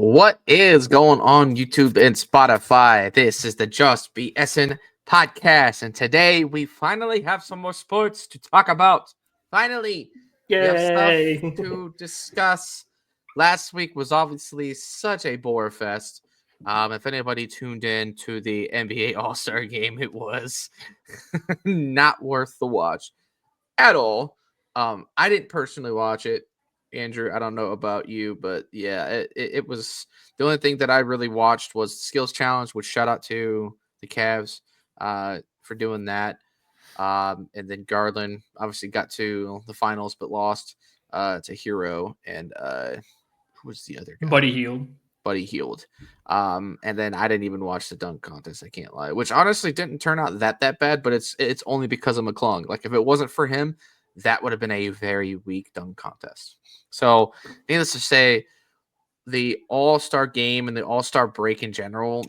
What is going on YouTube and Spotify? This is the Just BSN podcast, and today we finally have some more sports to talk about. Finally, we have stuff Yay! to discuss. Last week was obviously such a bore fest. If anybody tuned in to the NBA All-Star game, it was not worth the watch at all. I didn't personally watch it. Andrew, I don't know about you, but yeah, it was the only thing that I really watched was the skills challenge, which shout out to the CAVS for doing that. And then Garland obviously got to the finals but lost to Hero and who was the other guy? Buddy Hield. Buddy Healed. And then I didn't even watch the dunk contest, I can't lie, which honestly didn't turn out that bad, but it's only because of McClung. Like if it wasn't for him, that would have been a very weak dunk contest. So needless to say, the All-Star game and the All-Star break in general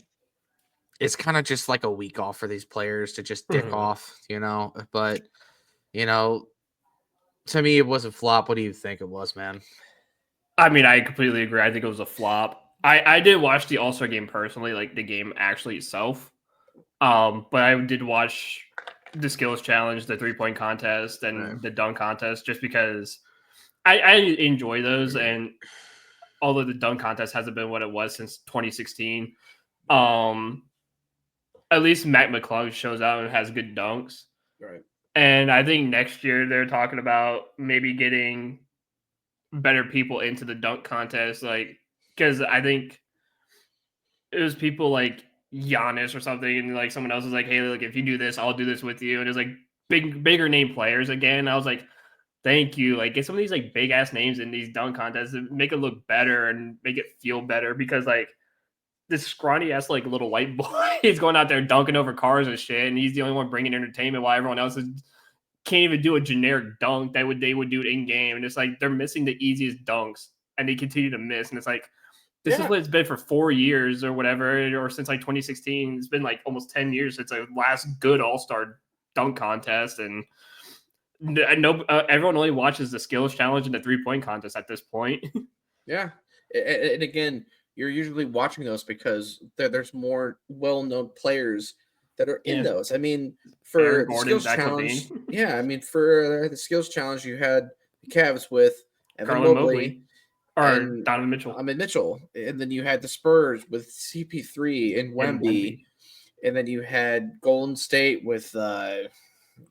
is kind of just like a week off for these players to just dick off, but to me it was a flop. What do you think it was, man? I mean, I completely agree. I think it was a flop. I didn't watch the All-Star game personally, like the game actually itself. But I did watch the skills challenge, the 3-point contest, and the dunk contest just because I enjoy those. And although the dunk contest hasn't been what it was since 2016, at least Mac McClung shows out and has good dunks. Right. And I think next year they're talking about maybe getting better people into the dunk contest, like because I think it was people like Giannis or something, and like someone else was like, "Hey, like if you do this, I'll do this with you." And it was like bigger name players again. I was like, "Thank you." Like get some of these like big ass names in these dunk contests and make it look better and make it feel better because like this scrawny ass like little white boy is going out there dunking over cars and shit, and he's the only one bringing entertainment while everyone else can't even do a generic dunk they would do it in game. And it's like they're missing the easiest dunks and they continue to miss. And it's like this is what it's been for 4 years or whatever, or since like 2016. It's been like almost 10 years since the last good all-star dunk contest. And I know everyone only watches the skills challenge and the 3-point contest at this point. Yeah. And again, you're usually watching those because there's more well-known players that are in those. I mean, for the skills challenge, for the skills challenge, you had the Cavs with Evan Mobley or Donovan Mitchell, and then you had the Spurs with CP3 and Wemby, and then you had Golden State with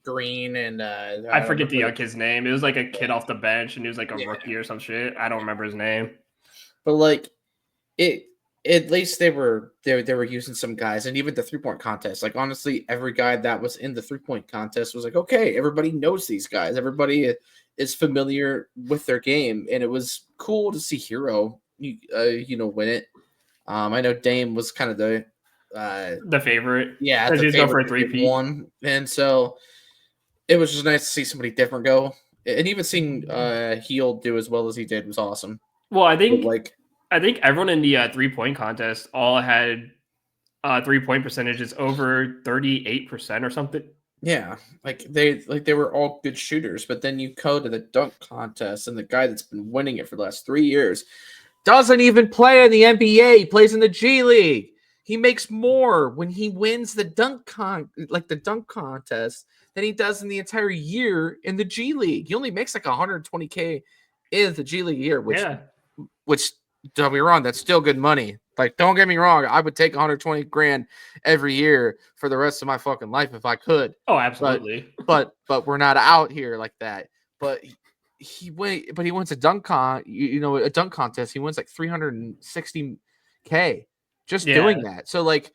Green and I forget his name. It was like a kid off the bench, and he was like a rookie or some shit. I don't remember his name, but like it. At least they were using some guys, and even the 3-point contest. Like honestly, every guy that was in the 3-point contest was like, okay, everybody knows these guys. Everybody is familiar with their game, and it was cool to see Hero, win it. I know Dame was kind of the favorite. Yeah, the favorite for a 3-peat one, and so it was just nice to see somebody different go, and even seeing Heel do as well as he did was awesome. Well, I think everyone in the 3-point contest all had 3-point percentages over 38% or something. Yeah, they were all good shooters, but then you go to the dunk contest, and the guy that's been winning it for the last 3 years doesn't even play in the NBA. He plays in the G League. He makes more when he wins the dunk contest than he does in the entire year in the G League. He only makes like $120K in the G League year, which don't get me wrong, that's still good money. Like, don't get me wrong, I would take 120 grand every year for the rest of my fucking life if I could. Oh, absolutely. But we're not out here like that. But he wins a dunk a dunk contest. He wins like 360K just doing that. So like,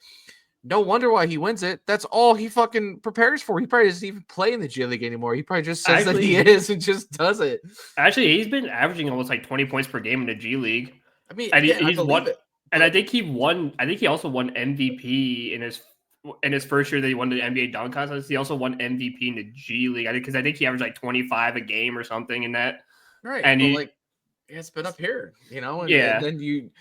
no wonder why he wins it. That's all he fucking prepares for. He probably doesn't even play in the G League anymore. He probably just says that he is and just does it. Actually, he's been averaging almost like 20 points per game in the G League. I mean, he's won it. And I think he won. I think he also won MVP in his first year that he won the NBA dunk contest. He also won MVP in the G League. Because I think he averaged like 25 a game or something in that. Right. And it's been up here, and then you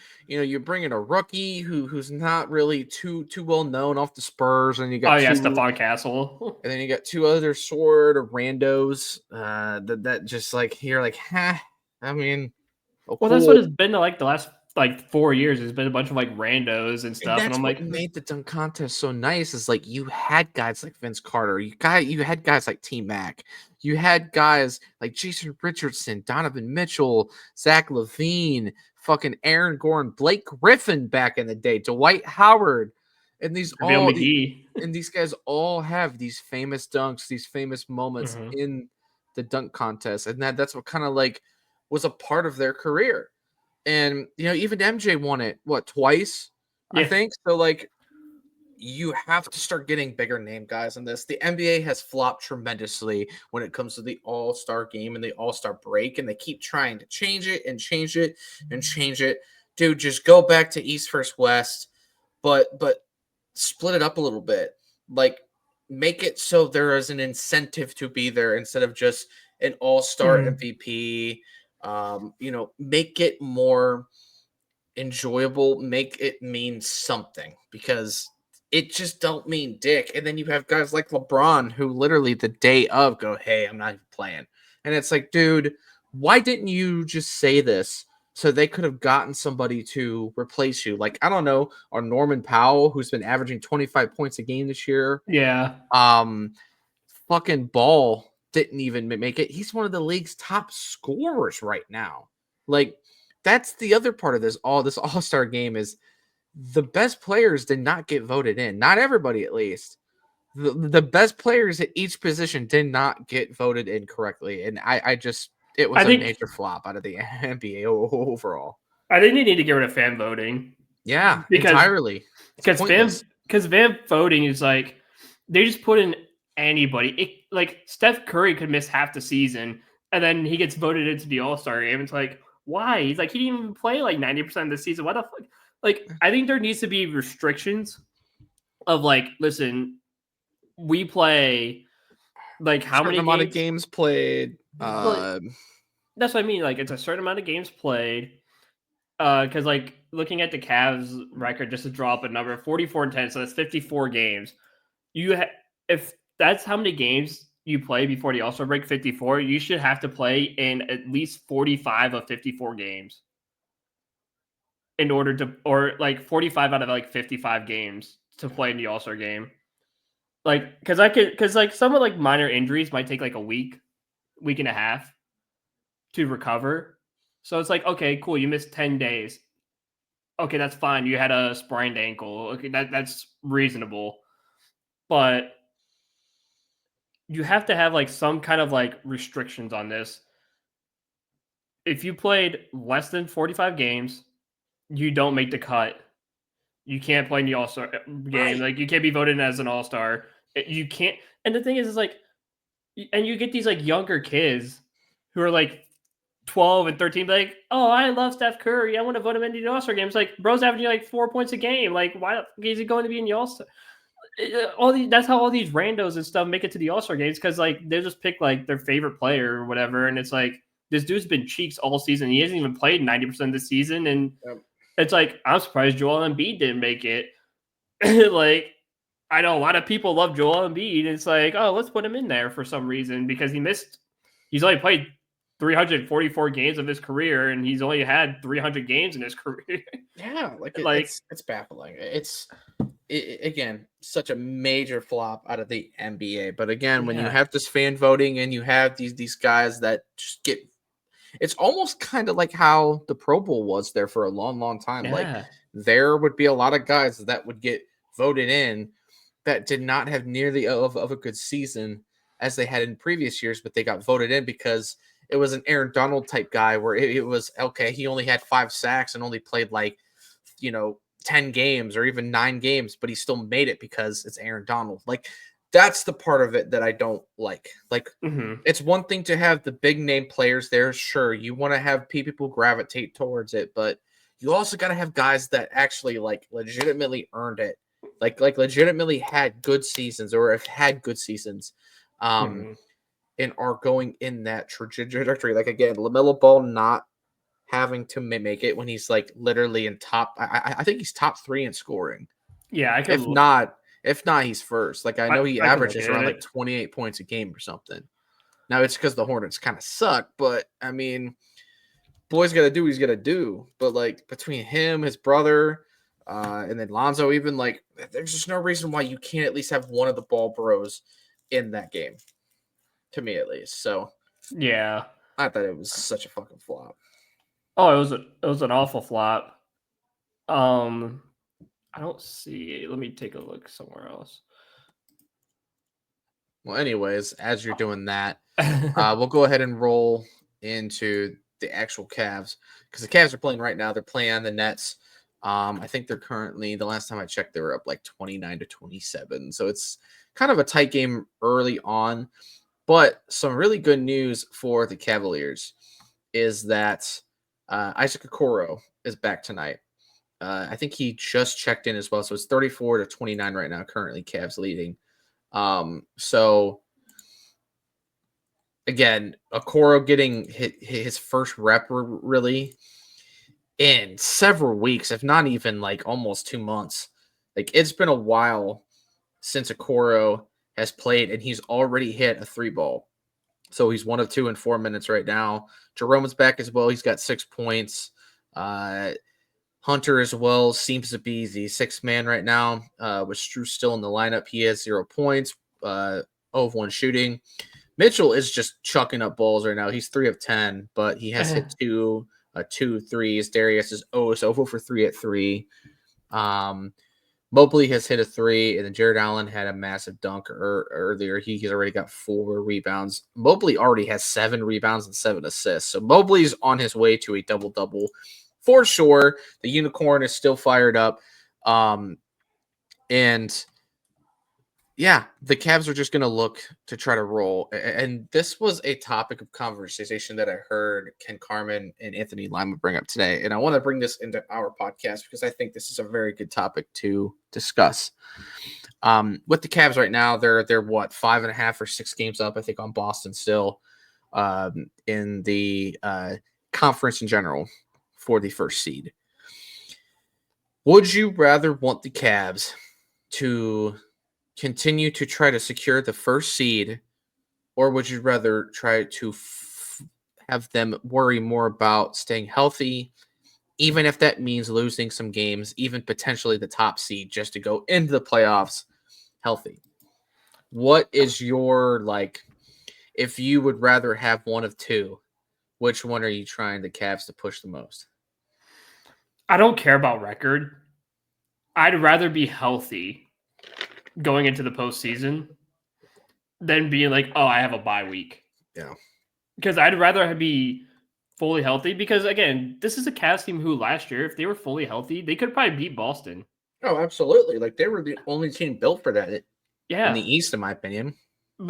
bring in a rookie who's not really too well known off the Spurs, and you got Stephon Castle, and then you got 2 other sort of randos that just like you're like, I mean, well, that's what it's been like the last like 4 years, it's been a bunch of like randos and And stuff, and that's I'm what like, made the dunk contest so nice is like you had guys like Vince Carter, you had guys like T Mac, you had guys like Jason Richardson, Donovan Mitchell, Zach Levine, fucking Aaron Gordon, Blake Griffin back in the day, Dwight Howard, and JaVale McGee. these guys all have these famous dunks, these famous moments Mhm. in the dunk contest, and that's what kind of like was a part of their career. And even MJ won it what twice, I Yeah, think. So like you have to start getting bigger name guys in this. The NBA has flopped tremendously when it comes to the All-Star game and the All-Star break, and they keep trying to change it and change it and change it. Dude, just go back to East versus West, but split it up a little bit. Like make it so there is an incentive to be there instead of just an All-Star Mhm. MVP. Make it more enjoyable, make it mean something because it just don't mean dick. And then you have guys like LeBron who literally the day of go, "Hey, I'm not even playing." And it's like, dude, why didn't you just say this so they could have gotten somebody to replace you? Like, I don't know, or Norman Powell, who's been averaging 25 points a game this year. Yeah. Um, fucking Ball didn't even make it. He's one of the league's top scorers right now. Like that's the other part of this all-star game is the best players did not get voted in. Not everybody at least. The best players at each position did not get voted in correctly. And I just it was I a think major flop out of the NBA overall. I think they need to get rid of fan voting Yeah, because entirely. It's because fan pointless. because fan voting is like they just put in anybody. Like Steph Curry could miss half the season and then he gets voted into the All Star game. It's like why? He's like he didn't even play like 90% of the season. What the fuck? Like I think there needs to be restrictions of like listen, we play like how Certain many amount of games? games played. Like that's what I mean. Like it's a certain amount of games played. Because like looking at the Cavs record, just to draw up a number, 44-10, so that's 54 games. If that's how many games you play before the All-Star break, 54, you should have to play in at least 45 of 54 games in order to, or like 45 out of like 55 games to play in the All-Star game. Like, because like some of like minor injuries might take like a week and a half to recover. So it's like, okay, cool, you missed 10 days. Okay, that's fine. You had a sprained ankle. Okay, that's reasonable. But you have to have like some kind of like restrictions on this. If you played less than 45 games, you don't make the cut. You can't play in the All-Star game. Right. Like you can't be voted in as an All-Star. You can't. And the thing is like and you get these like younger kids who are like 12 and 13 like, "Oh, I love Steph Curry. I want to vote him into the All-Star games." Like, bro's averaging like 4 points a game. Like, why is he going to be in the All-Star? All these that's how all these randos and stuff make it to the All-Star games because like they just pick like their favorite player or whatever, and it's like this dude's been cheeks all season. He hasn't even played 90% of the season, and Yep. it's like I'm surprised Joel Embiid didn't make it. Like I know a lot of people love Joel Embiid. And it's like, oh, let's put him in there for some reason because he's only played 344 games of his career, and he's only had 300 games in his career. Yeah, like Like, it's baffling. Again such a major flop out of the NBA. But again, when you yeah, have this fan voting and you have these guys that just get, it's almost kind of like how the Pro Bowl was there for a long, long time. Like yeah, there would be a lot of guys that would get voted in that did not have nearly of a good season as they had in previous years, but they got voted in because it was an Aaron Donald type guy where it was okay. He only had 5 sacks and only played like, 10 games or even 9 games, but he still made it because it's Aaron Donald. Like that's the part of it that I don't like. Like hmm it's one thing to have the big name players there. Sure, you want to have people gravitate towards it, but you also got to have guys that actually like legitimately earned it, like legitimately had good seasons or have had good seasons, um, hmm and are going in that trajectory. Like again, Lamelo Ball not having to make it when he's like literally in top. I think he's top 3 in scoring. yeah. If not, he's first. Like I know he I can look averages at around like it. 28 points a game or something. Now it's because the Hornets kind of suck, but I mean, boy's got to do what he's got to do. But like between him, his brother, and then Lonzo, even like there's just no reason why you can't at least have one of the ball bros in that game. To me, at least. So Yeah. I thought it was such a fucking flop. Oh, it was an awful flop. I don't see. Let me take a look somewhere else. Well, anyways, as you're doing that, we'll go ahead and roll into the actual Cavs because the Cavs are playing right now. They're playing on the Nets. I think they're currently, the last time I checked, they were up like 29-27. So it's kind of a tight game early on. But some really good news for the Cavaliers is that Isaac Okoro is back tonight. I think he just checked in as well. So it's 34-29 right now, currently Cavs leading. So again, Okoro getting his first rep really in several weeks, if not even like almost 2 months. Like it's been a while since Okoro has played, and he's already hit a 3 ball. So he's 1 of 2 in 4 minutes right now. Jerome is back as well. He's got 6 points. Hunter as well seems to be the 6th man right now. With Strus still in the lineup, he has 0 points, 0 of 1 shooting. Mitchell is just chucking up balls right now. He's 3 of 10, but he has hit 2 threes. Darius is 0 for 3 at 3. Mobley has hit a 3, and then Jared Allen had a massive dunk earlier. He's already got 4 rebounds. Mobley already has 7 rebounds and 7 assists. So Mobley's on his way to a double-double for sure. The unicorn is still fired up. And yeah, the Cavs are just going to look to try to roll. And this was a topic of conversation that I heard Ken Carman and Anthony Lima bring up today. And I want to bring this into our podcast because I think this is a very good topic to discuss. With the Cavs right now, they're what, 5.5 or 6 games up, I think, on Boston still in the conference in general for the first seed. Would you rather want the Cavs to continue to try to secure the first seed, or would you rather try to have them worry more about staying healthy, even if that means losing some games, even potentially the top seed, just to go into the playoffs healthy? What is your, like, if you would rather have one of two, which one are you trying the Cavs to push the most? I don't care about record. I'd rather be healthy going into the postseason than being like, oh, I have a bye week. Yeah. Because I'd rather be fully healthy because, again, this is a Cavs team who last year, if they were fully healthy, they could probably beat Boston. Oh, absolutely. Like, they were the only team built for that Yeah. in the East, in my opinion.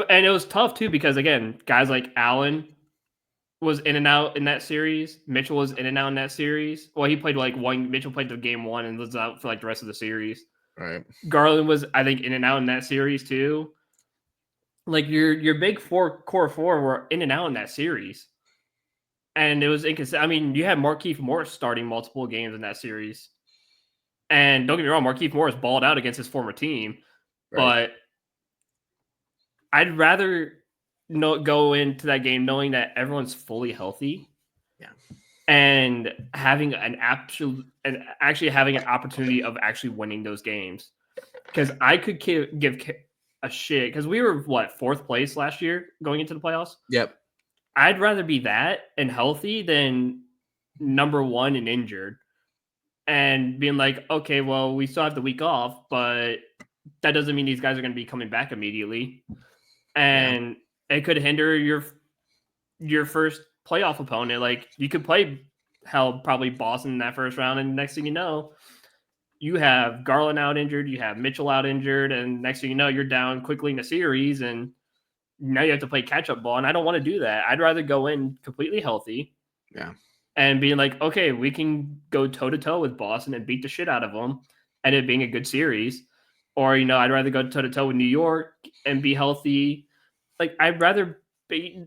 And it was tough, too, because, again, guys like Allen was in and out in that series. Mitchell was in and out in that series. Well, he played like one. Mitchell played the game 1 and was out for like the rest of the series. Right. Garland was, I think, in and out in that series too. Like your big core four were in and out in that series, and it was inconsistent. I mean, you had Markieff Morris starting multiple games in that series, and don't get me wrong, Markieff Morris balled out against his former team, Right. but I'd rather go into that game knowing that everyone's fully healthy. Yeah. And having actually having an opportunity of actually winning those games, because I could give a shit because we were 4th place last year going into the playoffs. Yep. I'd rather be that and healthy than number 1 and injured, and being like, okay, well, we still have the week off, but that doesn't mean these guys are going to be coming back immediately, and it could hinder your first playoff opponent. Like, you could play probably Boston in that first round, and next thing you know, you have Garland out injured, you have Mitchell out injured, and next thing you know, you're down quickly in the series, and now you have to play catch-up ball, and I don't want to do that. I'd rather go in completely healthy, and being like, okay, we can go toe-to-toe with Boston and beat the shit out of them, and it being a good series. Or, I'd rather go toe-to-toe with New York and be healthy. Like, I'd rather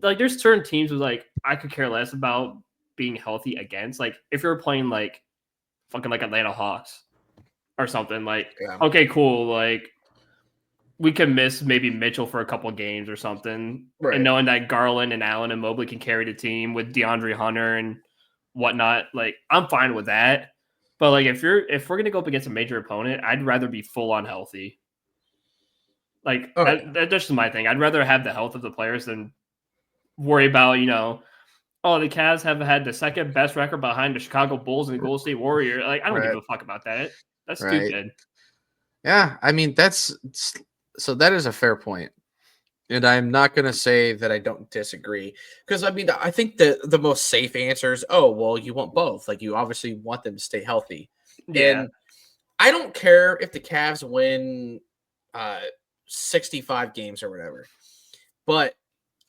like, there's certain teams with, like, I could care less about being healthy against. Like, if you're playing like fucking like Atlanta Hawks or something, like, okay, cool, like, we can miss maybe Mitchell for a couple games or something, right? And knowing that Garland and Allen and Mobley can carry the team with DeAndre Hunter and whatnot, like I'm fine with that. But like if we're gonna go up against a major opponent, I'd rather be full on healthy. Like Oh yeah. that's just my thing. I'd rather have the health of the players than worry about, oh, the Cavs have had the second best record behind the Chicago Bulls and the Golden State Warriors. Like, I don't give Right. a fuck about that. That's Right. stupid. Yeah. I mean, so that is a fair point. And I'm not going to say that I don't disagree because I mean, I think the most safe answer is, oh, well, you want both. Like, you obviously want them to stay healthy. Yeah. And I don't care if the Cavs win uh, 65 games or whatever, but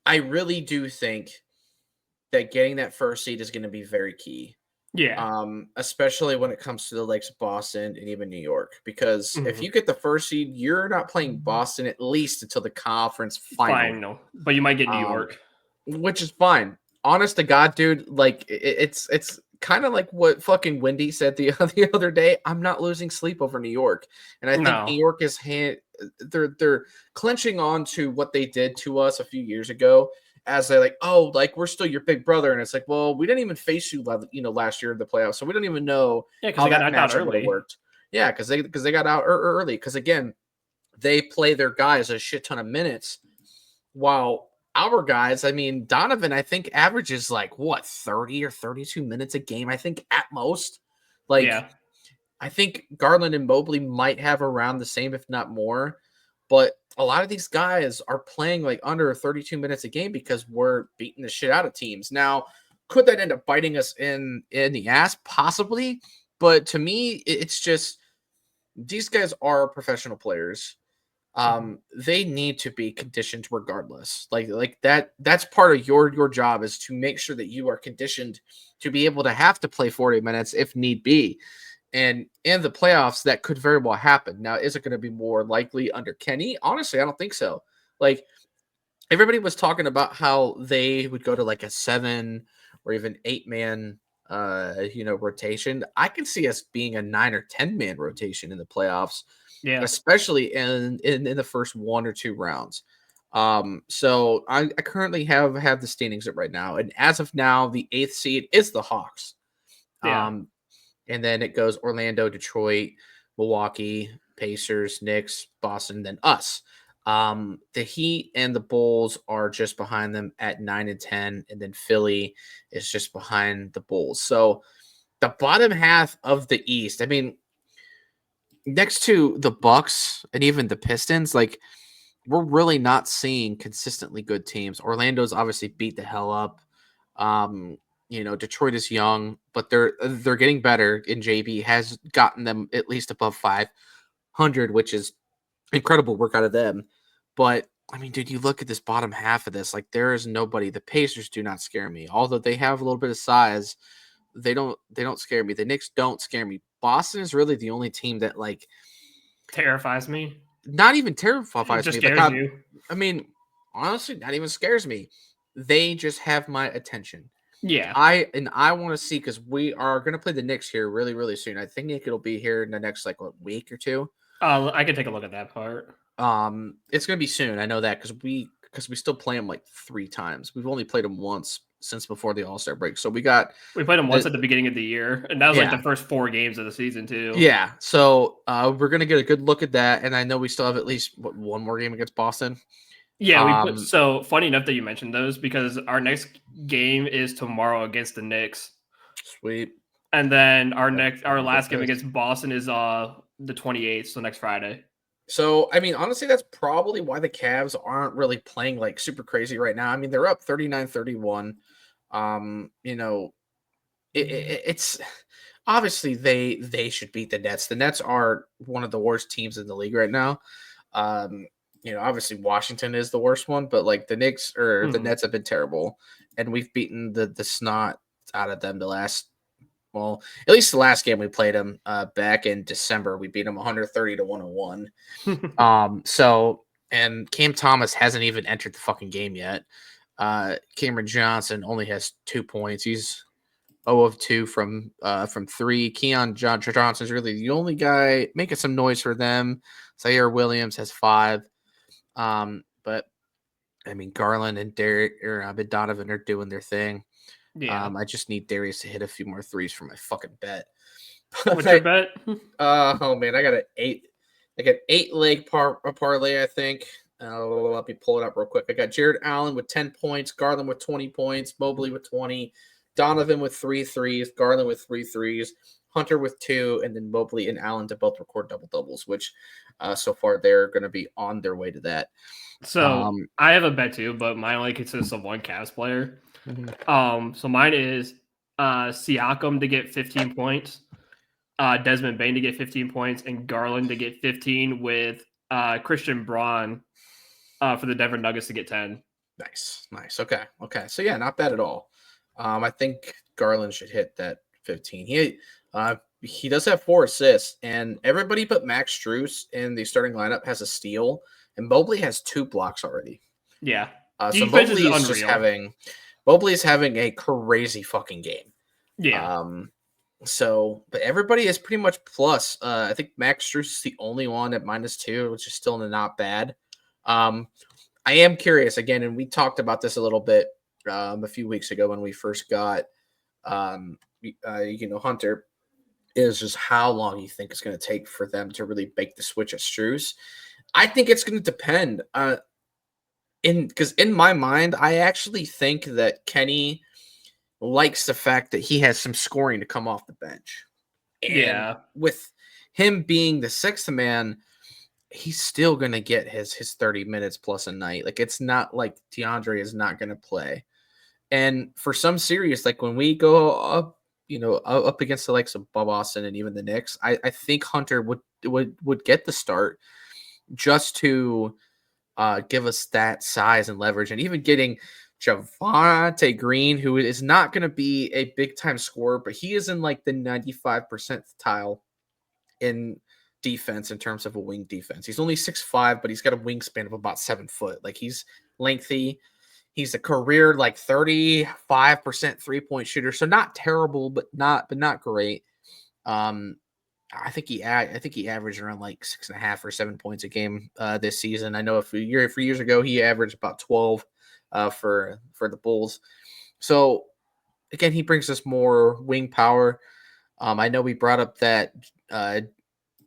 I really do think that getting that first seed is going to be very key. Yeah. Especially when it comes to the likes of Boston and even New York, because if Mhm. you get the first seed, you're not playing Boston at least until the conference final, Final. But you might get New um, York. which is fine. Honest to God, dude, like it's kind of like what fucking Wendy said the other day. I'm not losing sleep over New York, and I think New No. York is they're clenching on to what they did to us a few years ago, as they're like, oh, like we're still your big brother, and it's like, well, we didn't even face you, last year in the playoffs, so we don't even know Yeah, because how they got that knocked out matchup would have early. worked. Yeah, because they got out early. Because again, they play their guys a shit ton of minutes, while our guys, I mean, Donovan, I think averages like what 30 or 32 minutes a game. I think at most, like Yeah. I think Garland and Mobley might have around the same, if not more. But a lot of these guys are playing like under 32 minutes a game because we're beating the shit out of teams. Now, could that end up biting us in the ass? Possibly. But to me, it's just these guys are professional players. Mhm. They need to be conditioned regardless. Like that's part of your job is to make sure that you are conditioned to be able to have to play 40 minutes if need be. And in the playoffs, that could very well happen. Now, is it going to be more likely under Kenny? Honestly, I don't think so. Like everybody was talking about how they would go to like a 7 or even 8 man rotation. I can see us being a 9 or 10 man rotation in the playoffs, Yeah. especially in the first 1 or 2 rounds. So I currently have the standings at right now, and as of now, the 8th seed is the Hawks. Yeah. Um, and then it goes Orlando, Detroit, Milwaukee, Pacers, Knicks, Boston, then us. The Heat and the Bulls are just behind them at 9 and 10, and then Philly is just behind the Bulls. So the bottom half of the East, I mean, next to the Bucks and even the Pistons, like we're really not seeing consistently good teams. Orlando's obviously beat the hell up. Um, Detroit is young, but they're getting better. And JB has gotten them at least above 500, which is incredible work out of them. But I mean, dude, you look at this bottom half of this, like there is nobody. The Pacers do not scare me, although they have a little bit of size. They don't scare me. The Knicks don't scare me. Boston is really the only team that like Terrifies me. not even It terrifies just me. Like scares you. I mean, honestly, not even scares me. They just have my attention. Yeah. I want to see because we are going to play the Knicks here really really soon. I think it'll be here in the next like what, week or two. I can take a look at that part. It's going to be soon. I know that because we still play them like 3 times. We've only played them once since before the All Star break. So we got We played them once the at the beginning of the year, and that was like yeah the first 4 games of the season too. yeah. So we're gonna get a good look at that, and I know we still have at least one more game against Boston. Yeah, we put Um, so funny enough that you mentioned those because our next game is tomorrow against the Knicks. Sweet. And then Yep, our I'm a bit last game pissed. against Boston is the 28th, so next Friday. So, I mean, honestly, that's probably why the Cavs aren't really playing like super crazy right now. I mean, they're up 39-31. Um, you know, it's obviously they should beat the Nets. The Nets are one of the worst teams in the league right now. Um, obviously Washington is the worst one, but like the Knicks or the Mhm. Nets have been terrible, and we've beaten the snot out of them the last well, at least the last game we played them back in December, we beat them 130 to 101. So and Cam Thomas hasn't even entered the fucking game yet. Cameron Johnson only has 2 points. He's 0 of 2 from three. Keon Johnson's really the only guy making some noise for them. Zaire Williams has 5. But I mean Garland and Derek or Donovan are doing their thing. Yeah. I just need Darius to hit a few more threes for my fucking bet. What's your bet? Oh man, I got an 8 leg parlay, I think. Let me pull it up real quick. I got Jared Allen with 10 points, Garland with 20 points, Mobley with 20, Donovan with 3 threes, Garland with 3 threes, Hunter with 2, and then Mobley and Allen to both record double doubles, which so far they're going to be on their way to that. So I have a bet too, but mine only consists of one Cavs player. Mhm. So mine is Siakam to get 15 points, Desmond Bain to get 15 points, and Garland to get 15 with Christian Braun for the Denver Nuggets to get 10. Nice. Okay. So yeah, not bad at all. I think Garland should hit that 15. He does have 4 assists, and everybody but Max Strus in the starting lineup has a steal, and Mobley has 2 blocks already. Yeah. So Defense is Mobley is having a crazy fucking game. Yeah. But everybody is pretty much plus. I think Max Strus is the only one at -2, which is still not bad. I am curious again, and we talked about this a little bit a few weeks ago when we first got, Hunter, is just how long you think it's going to take for them to really bake the switch at Strus. I think it's going to depend. Because in my mind, I actually think that Kenny likes the fact that he has some scoring to come off the bench, and Yeah. with him being the 6th man, he's still going to get his 30 minutes plus a night. Like, it's not like DeAndre is not going to play. And for some series, like when we go up, up against the likes of Boston and even the Knicks, I think Hunter would get the start just to give us that size and leverage. And even getting Javonte Green, who is not going to be a big time scorer, but he is in like the 95 percentile in defense in terms of a wing defense. He's only 6'5", but he's got a wingspan of about 7 foot. Like, he's lengthy. He's a career like 35% 3-point shooter. So not terrible, but not great. I think he averaged around like 6.5 or 7 points a game this season. I know a few years ago he averaged about 12 for the Bulls. So again, he brings us more wing power. I know we brought up that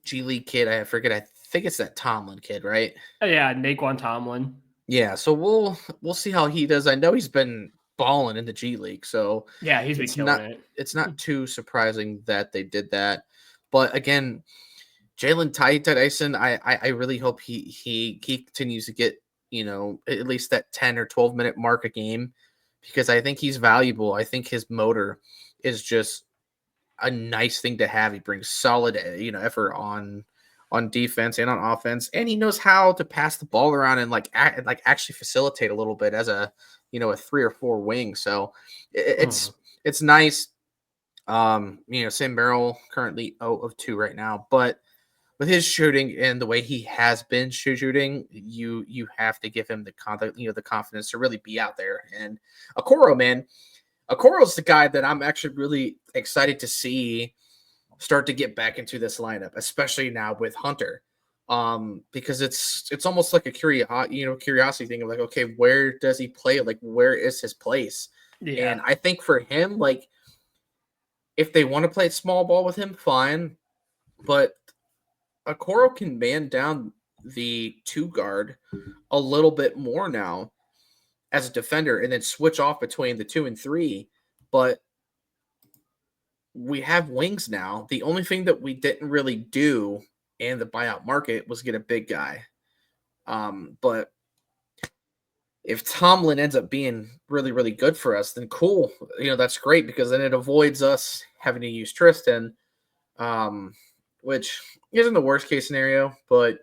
G League kid. I forget. I think it's that Tomlin kid, right? Yeah, Naquan Tomlin. Yeah. So we'll see how he does. I know he's been balling in the G League, so Yeah, he's been killing it. It's not too surprising that they did that. But again, Jalen Tyson, I really hope he continues to get at least that 10 or 12 minute mark a game, because I think he's valuable. I think his motor is just a nice thing to have. He brings solid, effort on defense and on offense, and he knows how to pass the ball around and actually facilitate a little bit as a 3 or 4 wing. So it's nice. Sam Merrill currently 0 of 2 right now, but with his shooting and the way he has been shooting, you have to give him the confidence to really be out there. And Okoro, man, Okoro's the guy that I'm actually really excited to see start to get back into this lineup, especially now with Hunter. Because it's almost like a curiosity thing of like, okay, where does he play? Like, where is his place? Yeah. And I think for him, like, if they want to play small ball with him, fine. But Okoro can man down the 2 guard a little bit more now as a defender and then switch off between the 2 and 3. But we have wings now. The only thing that we didn't really do in the buyout market was get a big guy. But if Tomlin ends up being really, really good for us, then cool. That's great, because then it avoids us having to use Tristan, which isn't the worst case scenario, but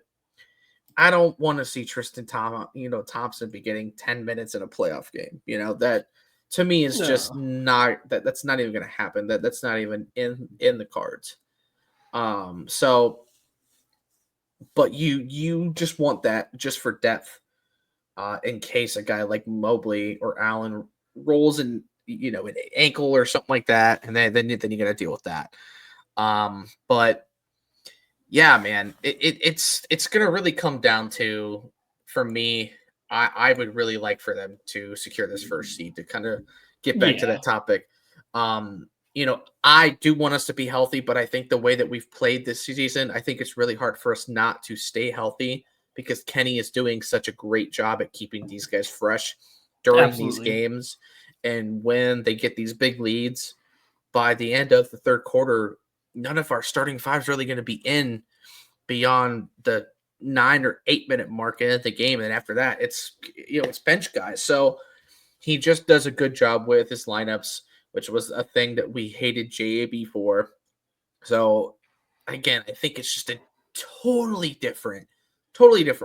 I don't want to see Thompson be getting 10 minutes in a playoff game. That to me is just not that's not even going to happen. That's not even in the cards. So, but you just want that just for depth, in case a guy like Mobley or Allen rolls in, an ankle or something like that, and then you got to deal with that. But yeah, man, it's gonna really come down to, for me, I would really like for them to secure this first seed to kind of get back to that topic. I do want us to be healthy, but I think the way that we've played this season, I think it's really hard for us not to stay healthy because Kenny is doing such a great job at keeping these guys fresh during these games. And when they get these big leads, by the end of the third quarter, none of our starting five is really going to be in beyond the 9 or 8 minute mark in the game. And after that, it's bench guys. So he just does a good job with his lineups, which was a thing that we hated JAB for. So again, I think it's just a totally different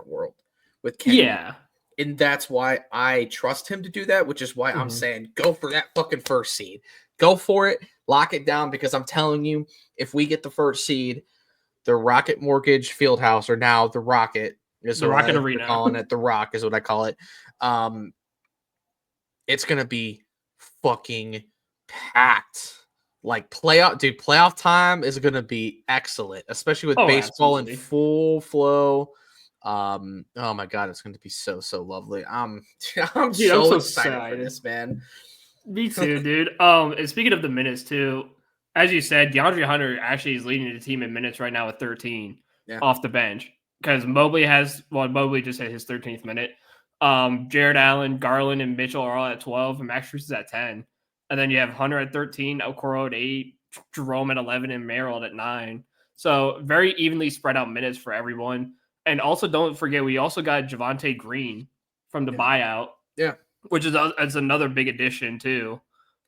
world with Kenny. Yeah. And that's why I trust him to do that, which is why I'm saying go for that fucking first seed. Go for it. Lock it down, because I'm telling you, if we get the first seed, the Rocket Mortgage Fieldhouse, or now the Rocket, is the Rocket Arena. Calling it the Rock is what I call it. It's gonna be fucking packed. Like playoff time is gonna be excellent, especially with baseball in full flow. Oh my god, it's gonna be so lovely. I'm so excited for this, man. Me too, dude. And speaking of the minutes too, as you said, DeAndre Hunter actually is leading the team in minutes right now with 13 off the bench, because Mobley just hit his 13th minute. Jared Allen, Garland, and Mitchell are all at 12, and Max Strus is at 10. And then you have Hunter at 13, Okoro at 8, Jerome at 11, and Merrill at 9. So very evenly spread out minutes for everyone. And also, don't forget, we also got Javonte Green from the buyout. Yeah. Which is another big addition, too.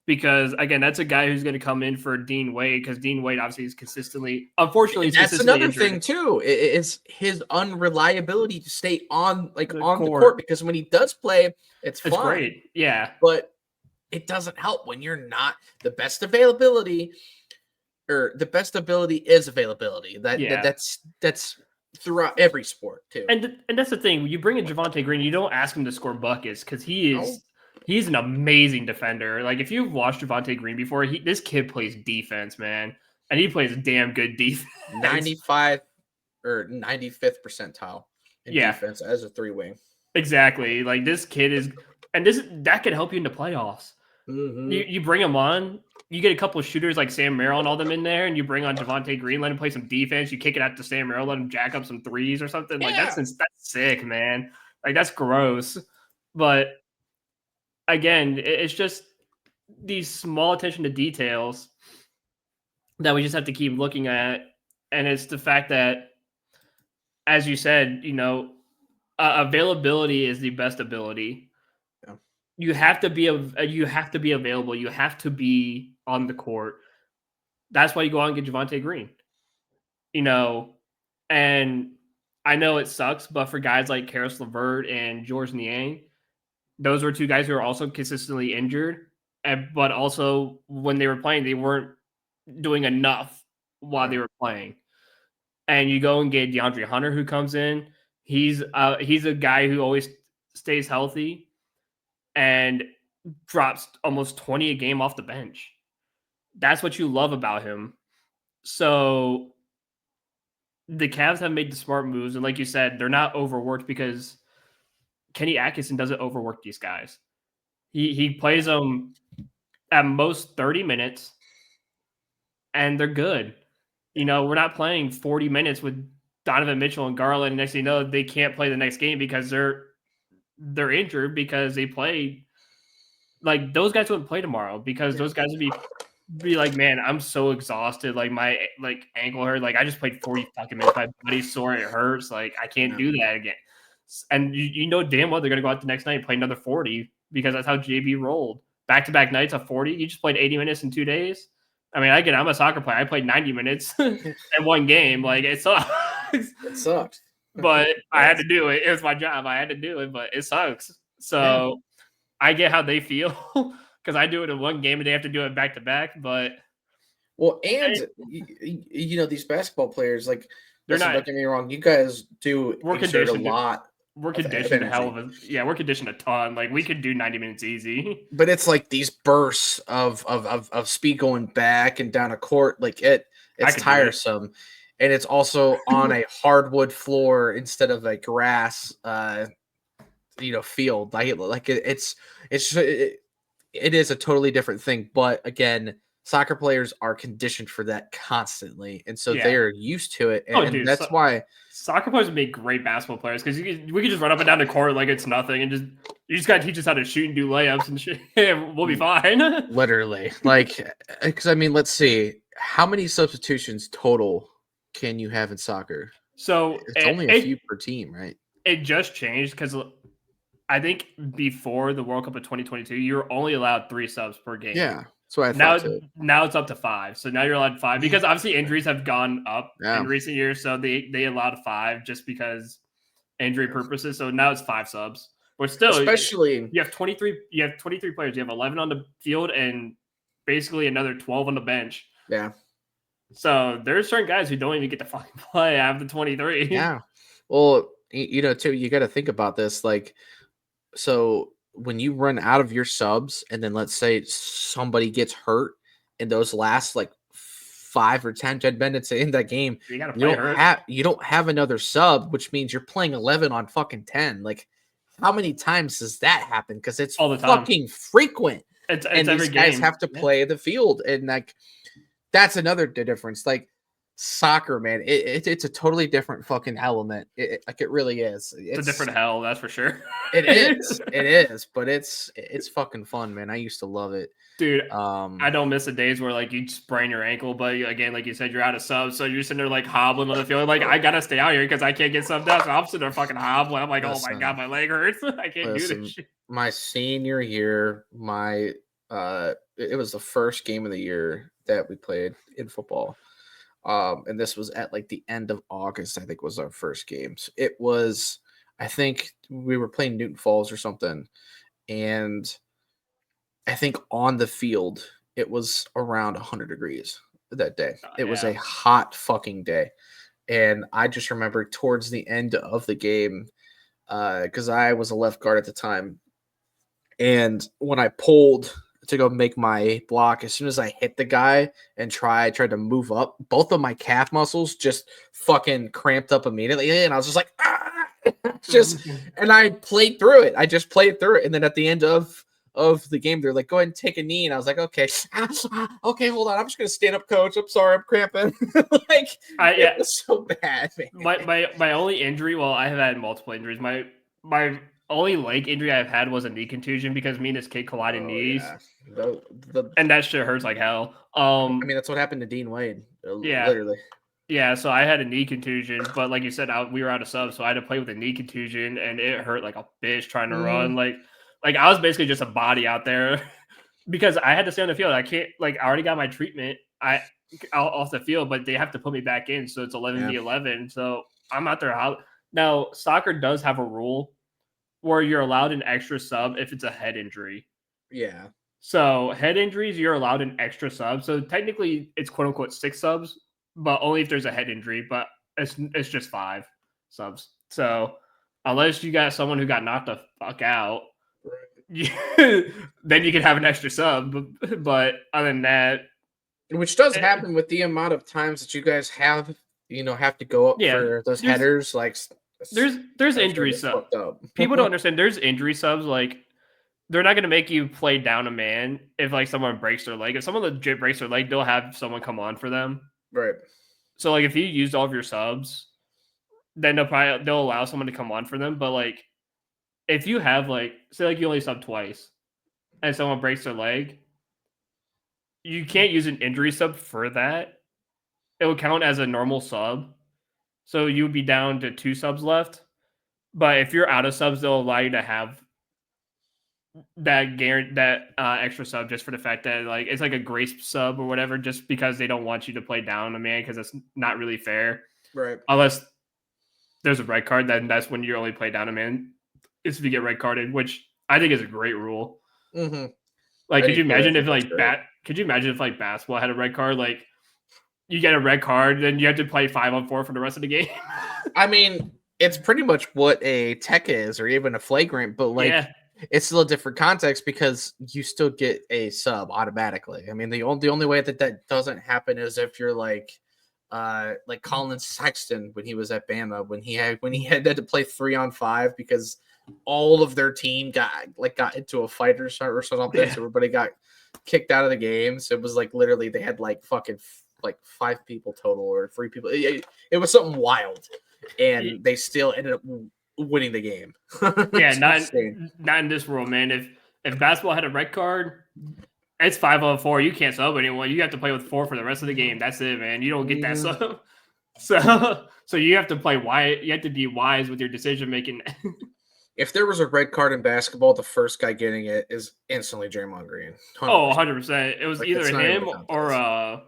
Because, again, that's a guy who's going to come in for Dean Wade, because Dean Wade obviously is consistently, unfortunately, that's another injured. thing, too. It's his unreliability to stay on the court, because when he does play, it's fine. Great. Yeah. But it doesn't help when you're not the best availability, or the best ability is availability. That's throughout every sport too. And that's the thing. When you bring in Javonte Green, you don't ask him to score buckets, because he's an amazing defender. Like, if you've watched Javonte Green before, this kid plays defense, man. And he plays damn good defense. 95 or 95th percentile in defense as a 3-wing. Exactly. Like, this kid is, and that could help you in the playoffs. Mm-hmm. You bring him on, you get a couple of shooters like Sam Merrill and all them in there, and you bring on Javonte Green, let him play some defense. You kick it out to Sam Merrill, let him jack up some threes or something. Like, that's sick, man. Like, that's gross. But again, it's just these small attention to details that we just have to keep looking at. And it's the fact that, as you said, availability is the best ability. You have to be available. You have to be on the court. That's why you go out and get Javonte Green. And I know it sucks, but for guys like Karis LeVert and Georges Niang, those were two guys who are also consistently injured. But also, when they were playing, they weren't doing enough while they were playing. And you go and get DeAndre Hunter, who comes in. He's a guy who always stays healthy and drops almost 20 a game off the bench. That's what you love about him. So the Cavs have made the smart moves. And like you said, they're not overworked, because Kenny Atkinson doesn't overwork these guys. He plays them at most 30 minutes, and they're good. We're not playing 40 minutes with Donovan Mitchell and Garland. Next thing you know, they can't play the next game because they're injured, because they played. Like, those guys wouldn't play tomorrow, because those guys would be like, man, I'm so exhausted. Like, my ankle hurt. Like, I just played 40 fucking minutes. My body's sore. It hurts. Like, I can't do that again. And you know damn well they're gonna go out the next night and play another 40, because that's how JB rolled. Back-to-back nights of 40. You just played 80 minutes in 2 days. I mean, I'm a soccer player. I played 90 minutes in one game. Like, it sucks. It sucks. But I had to do it. It was my job. I had to do it, but it sucks. So I get how they feel, because I do it in one game and they have to do it back to back. But these basketball players, like, they're not. Don't get me wrong. You guys do exert a lot. We're conditioned we're conditioned a ton. Like, we could do 90 minutes easy. But it's like these bursts of speed going back and down a court. Like, it's tiresome. And it's also on a hardwood floor instead of a grass field. It's it is a totally different thing. But again, soccer players are conditioned for that constantly, and so Yeah. they're used to it, Oh, and dude, that's why. soccer players would make great basketball players because we could just run up and down the court like it's nothing, and just you just gotta teach us how to shoot and do layups and shit. We'll be fine. Literally, like, because I mean, let's see, how many substitutions total can you have in soccer? So It's only a few per team, right? it just changed because I think before the World Cup of 2022, you were only allowed 3 subs per game. Yeah, that's what I Now, thought too. now it's up to 5. So now you're allowed 5 because obviously injuries have gone up Yeah. in recent years. So they allowed 5 just because injury purposes. So now it's 5 subs. But still, Especially you have 23. You have 23 players. You have 11 on the field and basically another 12 on the bench. yeah. So there's certain guys who don't even get to fucking play out of the 23. Yeah. Well, too, you got to think about this. Like, so when you run out of your subs, and then let's say somebody gets hurt in those last like 5 or 10 minutes in that game, You gotta play you don't have another sub, which means you're playing 11 on fucking 10. Like, how many times does that happen? Because it's all the time. fucking frequent. It's and every these guys game. have to play the field, and like that's another difference. Like soccer, man, it's a totally different fucking element. Like it really is. It's a different hell, that's for sure. It is, but it's fucking fun, man. I used to love it, dude. I don't miss the days where like you sprain your ankle, but again, like you said, you're out of subs, so you're sitting there like hobbling on the field. Like I gotta stay out here because I can't get subbed out, so I'm sitting there fucking hobbling. I'm like, oh my god, my leg hurts. I can't do this shit. My senior year, it was the first game of the year that we played in football. And this was at like the end of August, I think was our first games. It was, I think we were playing Newton Falls or something. And I think on the field, it was around 100 degrees that day. It was a hot fucking day. And I just remember towards the end of the game, because I was a left guard at the time. And when I pulled to go make my block, as soon as I hit the guy and tried to move up, both of my calf muscles just fucking cramped up immediately, and I was just like, and I played through it. I just played through it, and then at the end of the game, they're like, "Go ahead and take a knee," and I was like, "Okay, okay, hold on, I'm just gonna stand up, coach. I'm sorry, I'm cramping." Like, it was so bad, man. My only injury, well, I have had multiple injuries. My only leg injury I've had was a knee contusion because me and this kid collided knees. Yeah. And that shit hurts like hell. I mean, that's what happened to Dean Wade. Literally. Yeah, so I had a knee contusion, but like you said, we were out of subs, so I had to play with a knee contusion, and it hurt like a bitch trying to run. Like I was basically just a body out there because I had to stay on the field. I can't, like, I already got my treatment off the field, but they have to put me back in, so it's 11v11. So I'm out there. Now, soccer does have a rule where you're allowed an extra sub if it's a head injury. Yeah. So head injuries, you're allowed an extra sub. So technically, it's quote unquote 6 subs, but only if there's a head injury. But it's just 5 subs. So unless you got someone who got knocked the fuck out, then you can have an extra sub. But other than that, which does happen with the amount of times that you guys have to go up for those headers, like. There's injury subs. People don't understand. There's injury subs. Like, they're not going to make you play down a man if like someone breaks their leg. If someone legit breaks their leg, they'll have someone come on for them. Right. So like if you used all of your subs, then they'll allow someone to come on for them. But like if you have like, say like you only sub twice and someone breaks their leg, you can't use an injury sub for that. It would count as a normal sub. So you would be down to 2 subs left. But if you're out of subs, they'll allow you to have that extra sub just for the fact that like it's like a grace sub or whatever, just because they don't want you to play down a man because it's not really fair. Right. Unless there's a red card, then that's when you only play down a man. It's if you get red carded, which I think is a great rule. Mm-hmm. Like, could you imagine if basketball had a red card? Like, you get a red card, then you have to play 5-on-4 for the rest of the game. I mean, it's pretty much what a tech is, or even a flagrant, but like it's still a different context because you still get a sub automatically. I mean, the only way that doesn't happen is if you're like like Colin Sexton when he was at Bama, when he had to play 3-on-5 because all of their team got into a fight or something, Yeah. so everybody got kicked out of the game. So it was like literally they had like fucking like 5 people total or 3 people. It was something wild, and they still ended up winning the game. Yeah, insane. not in this world, man. If basketball had a red card, it's 5-on-4. You can't sub anyone. You have to play with 4 for the rest of the game. That's it, man. You don't get that sub. So you have to plplay wise. You have to be wise with your decision making. If there was a red card in basketball, the first guy getting it is instantly Draymond Green. 100%. Oh, 100%. It was Like, either it's not even him a contest. or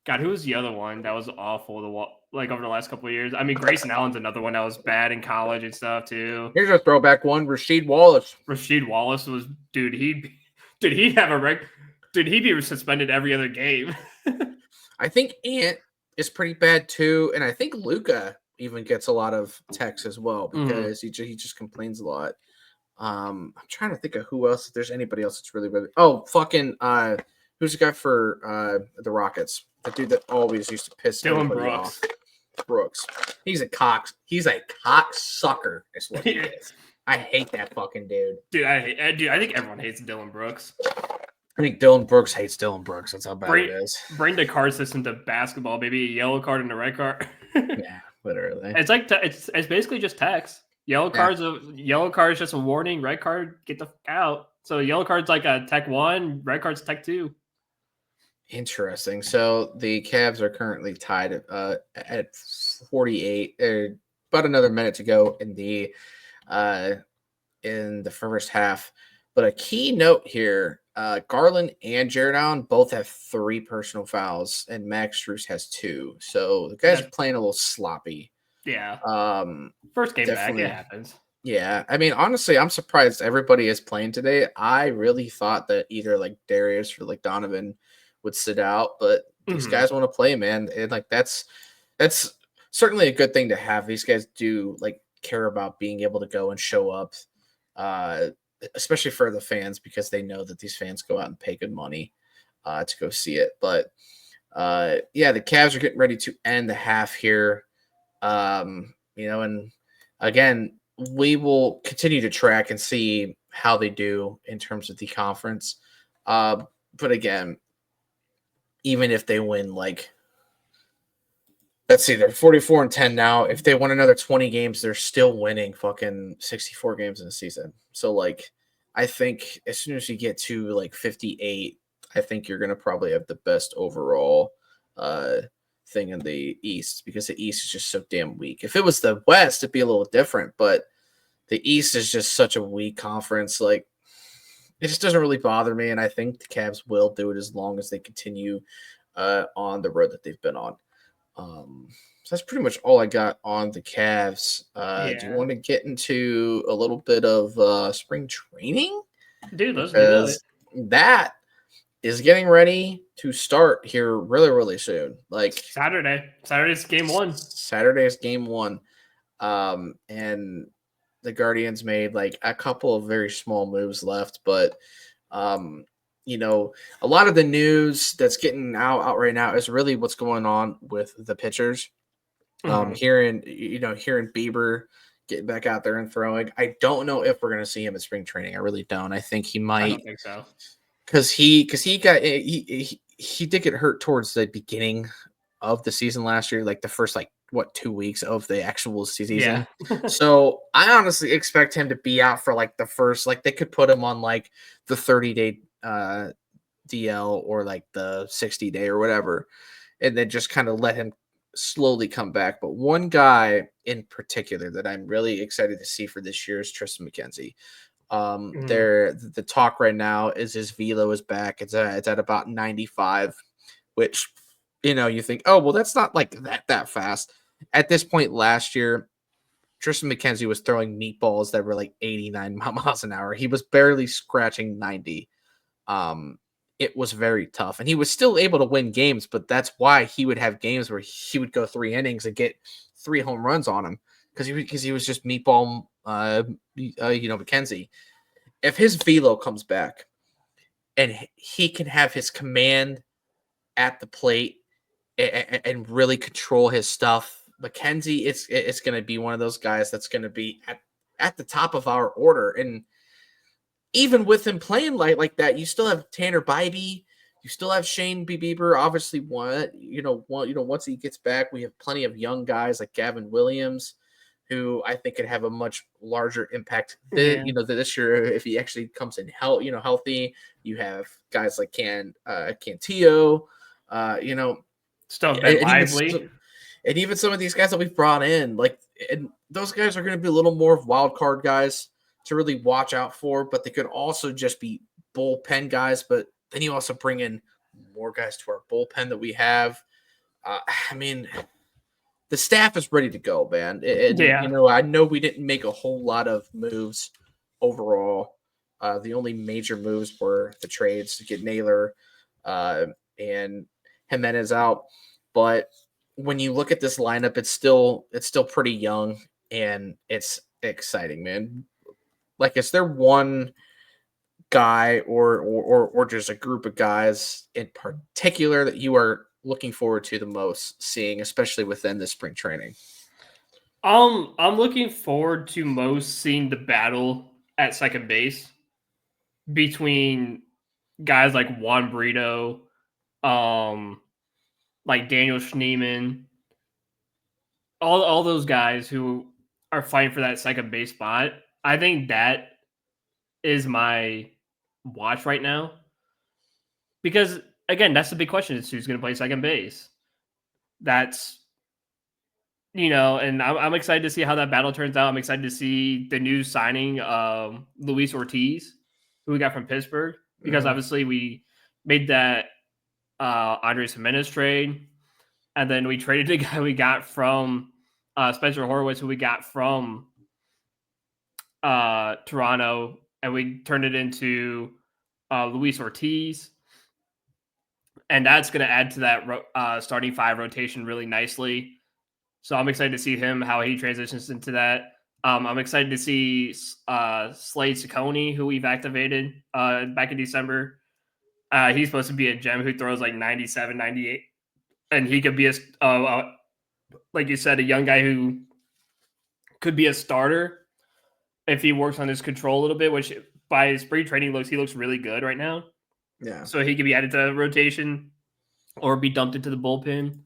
God, who was the other one that was awful? Like over the last couple of years. I mean, Grayson Allen's another one that was bad in college and stuff too. Here's a throwback one: Rasheed Wallace. Rasheed Wallace was did he have a reg? Did he be suspended every other game? I think Ant is pretty bad too, and I think Luca even gets a lot of texts as well because he just complains a lot. I'm trying to think of who else. If there's anybody else that's really bad. Oh, fucking who's the guy for the Rockets? The dude that always used to piss Dylan everybody Brooks. off. Brooks. He's a cocksucker. Is what he is. I hate that fucking dude. Dude, I think everyone hates Dylan Brooks. I think Dylan Brooks hates Dylan Brooks. That's how bad it is. Bring the card system to basketball. Maybe a yellow card and a red card. Yeah, literally. It's like it's basically just text. Yellow card is just a warning. Red card, get the fuck out. So yellow card's like a tech 1. Red card's tech 2. Interesting. So the Cavs are currently tied at 48. About another minute to go in the first half. But a key note here: Garland and Jared Allen both have 3 personal fouls, and Max Strus has 2. So the guys are playing a little sloppy. Yeah. First game back, it happens. Yeah, I mean, honestly, I'm surprised everybody is playing today. I really thought that either like Darius or like Donovan would sit out, but these guys want to play, man. And like that's certainly a good thing to have. These guys do like care about being able to go and show up, especially for the fans, because they know that these fans go out and pay good money to go see it. But yeah, the Cavs are getting ready to end the half here. And again, we will continue to track and see how they do in terms of the conference. But again, even if they win, like, let's see, they're 44-10 now. If they win another 20 games, they're still winning fucking 64 games in a season. So, like, I think as soon as you get to like 58, I think you're going to probably have the best overall thing in the East, because the East is just so damn weak. If it was the West, it'd be a little different, but the East is just such a weak conference. Like, it just doesn't really bother me, and I think the Cavs will do it as long as they continue on the road that they've been on. So that's pretty much all I got on the Cavs. Do you want to get into a little bit of spring training? Dude, let's do it. That is getting ready to start here really, really soon. Like Saturday's game 1. Saturday's game 1. And the Guardians made like a couple of very small moves left, but a lot of the news that's getting out right now is really what's going on with the pitchers. Hearing Bieber getting back out there and throwing. I don't know if we're going to see him in spring training. I really don't. I think he might. I don't think so. Because he did get hurt towards the beginning of the season last year, like the first 2 weeks of the actual season. Yeah. So I honestly expect him to be out for like the first, like they could put him on like the 30-day DL or like the 60-day or whatever, and then just kind of let him slowly come back. But one guy in particular that I'm really excited to see for this year is Tristan McKenzie. The talk right now is his velo is back. It's at about 95, which you think, oh well, that's not like that fast. At this point last year, Tristan McKenzie was throwing meatballs that were like 89 miles an hour. He was barely scratching 90. It was very tough, and he was still able to win games, but that's why he would have games where he would go 3 innings and get 3 home runs on him because he was just meatball McKenzie. If his velo comes back and he can have his command at the plate and really control his stuff. McKenzie, it's going to be one of those guys that's going to be at the top of our order. And even with him playing like that, you still have Tanner Bybee, you still have Shane B. Bieber. Obviously, once he gets back, we have plenty of young guys like Gavin Williams, who I think could have a much larger impact. This year if he actually comes in healthy. You have guys like Cantillo, Stuff Ben and Lively. even some of these guys that we've brought in, and those guys are going to be a little more wild card guys to really watch out for, but they could also just be bullpen guys. But then you also bring in more guys to our bullpen that we have. I mean, the staff is ready to go, man. And, I know we didn't make a whole lot of moves overall. The only major moves were the trades to get Naylor and Jimenez out. But when you look at this lineup, it's still pretty young and it's exciting, man. Like, is there one guy or just a group of guys in particular that you are looking forward to the most seeing, especially within the spring training? I'm looking forward to most seeing the battle at second base between guys like Juan Brito, like Daniel Schneemann, all those guys who are fighting for that second base spot. I think that is my watch right now. Because again, that's the big question: is who's going to play second base? That's and I'm excited to see how that battle turns out. I'm excited to see the new signing of Luis Ortiz, who we got from Pittsburgh, because obviously we made that Andres Jimenez trade, and then we traded the guy we got from Spencer Horwitz, who we got from Toronto, and we turned it into Luis Ortiz. And that's going to add to that starting five rotation really nicely. So I'm excited to see him, how he transitions into that. I'm excited to see Slade Ciccone, who we've activated back in December. He's supposed to be a gem who throws like 97, 98. And he could be, like you said, a young guy who could be a starter if he works on his control a little bit, which by his spring training he looks really good right now. Yeah. So he could be added to the rotation or be dumped into the bullpen.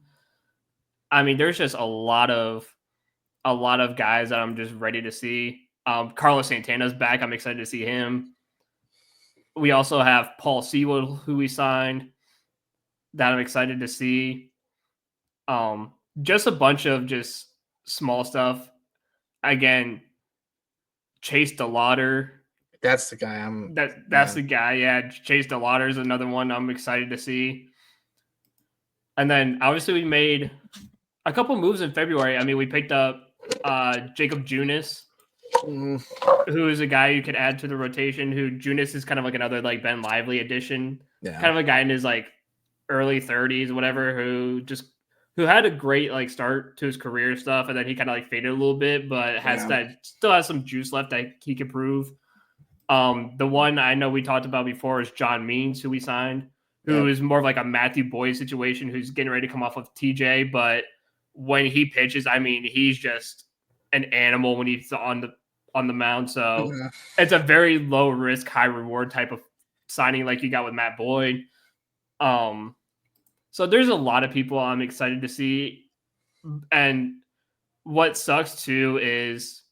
I mean, there's just a lot of guys that I'm just ready to see. Carlos Santana's back. I'm excited to see him. We also have Paul Sewell, who we signed, that I'm excited to see. Just a bunch of just small stuff. Again, Chase DeLauder. That's the guy That's the guy. Yeah, Chase DeLauder is another one I'm excited to see. And then obviously we made a couple moves in February. I mean, we picked up Jacob Junis, who is a guy you could add to the rotation. Who Junis is kind of like another like Ben Lively addition. Yeah. Kind of a guy in his like early 30s, whatever, who had a great like start to his career stuff, and then he kind of like faded a little bit, but still has some juice left that he could prove. The one I know we talked about before is John Means, who we signed, who is more of like a Matthew Boyd situation, who's getting ready to come off of TJ, but when he pitches, I mean, he's just an animal when he's on the mound. So it's a very low risk, high reward type of signing, like you got with Matt Boyd. So there's a lot of people I'm excited to see, and what sucks too is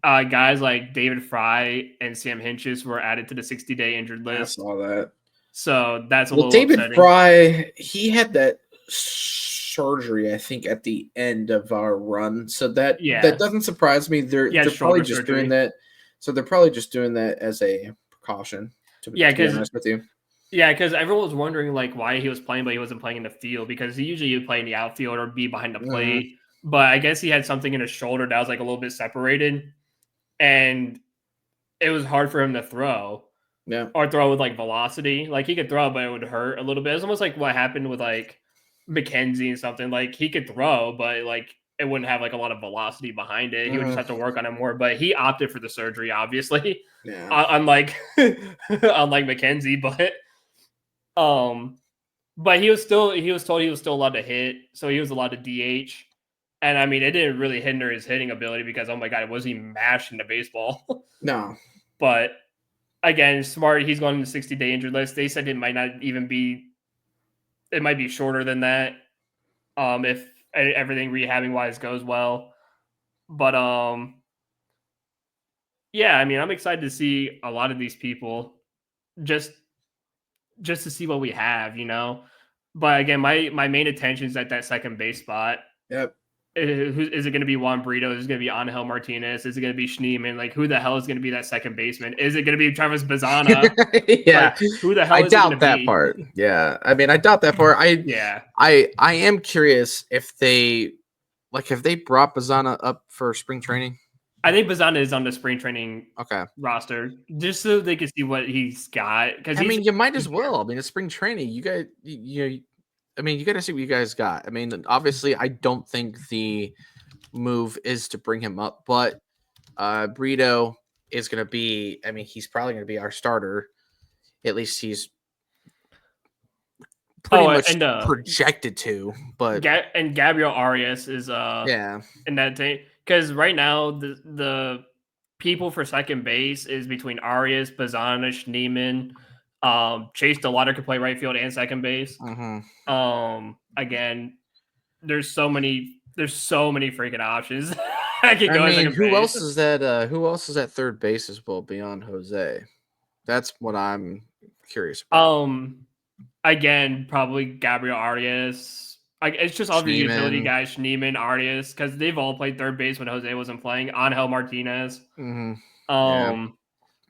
guys like David Fry and Sam Hinches were added to the 60-day injured list. I saw that. So that's a little David upsetting. Fry, he had that surgery, I think, at the end of our run. So that doesn't surprise me. They're probably just doing that. So they're probably just doing that as a precaution. To be honest with you. Yeah, because everyone was wondering like why he was playing, but he wasn't playing in the field, because he usually would play in the outfield or be behind the plate. But I guess he had something in his shoulder that was like a little bit separated, and it was hard for him to throw. Yeah. Or throw with like velocity. Like he could throw, but it would hurt a little bit. It's almost like what happened with like McKenzie and something. Like he could throw, but like it wouldn't have like a lot of velocity behind it. He would just have to work on it more. But he opted for the surgery, obviously. Yeah. Unlike McKenzie, but But he was told he was still allowed to hit, so he was allowed to DH. And I mean, it didn't really hinder his hitting ability because oh my god, was he mashing the baseball? No. But again, smart. He's going to the 60-day injured list. They said it might not even be. It might be shorter than that. If everything rehabbing wise goes well. But yeah, I mean, I'm excited to see a lot of these people just to see what we have, you know. But again, my main attention is at that second base spot. Yep. Is it going to be Juan Brito? Is it going to be Angel Martinez? Is it going to be Schneemann? Like, who the hell is going to be that second baseman? Is it going to be Travis Bazzana? Yeah. Like, who the hell I is it going to doubt that be? part. Yeah. I mean, I doubt that part. Yeah. I am curious if they have they brought Bazzana up for spring training? I think Bazzana is on the spring training Okay. roster just so they can see what he's got. Because I mean, you might as well. I mean, it's spring training. You got I mean, you got to see what you guys got. I mean, obviously, I don't think the move is to bring him up, but Brito is going to be. I mean, he's probably going to be our starter. At least he's pretty much projected to. But and Gabriel Arias is yeah, in that team because right now the people for second base is between Arias, Bazzana, Schneemann. Chase DeLauder could play right field and second base. Mm-hmm. Again, there's so many freaking options. I mean, who else is that? Who else is at third base as well beyond Jose? That's what I'm curious about. Again, probably Gabriel Arias. It's just all the utility guys, Schneemann, Arias, because they've all played third base when Jose wasn't playing. Angel Martinez. Mm-hmm.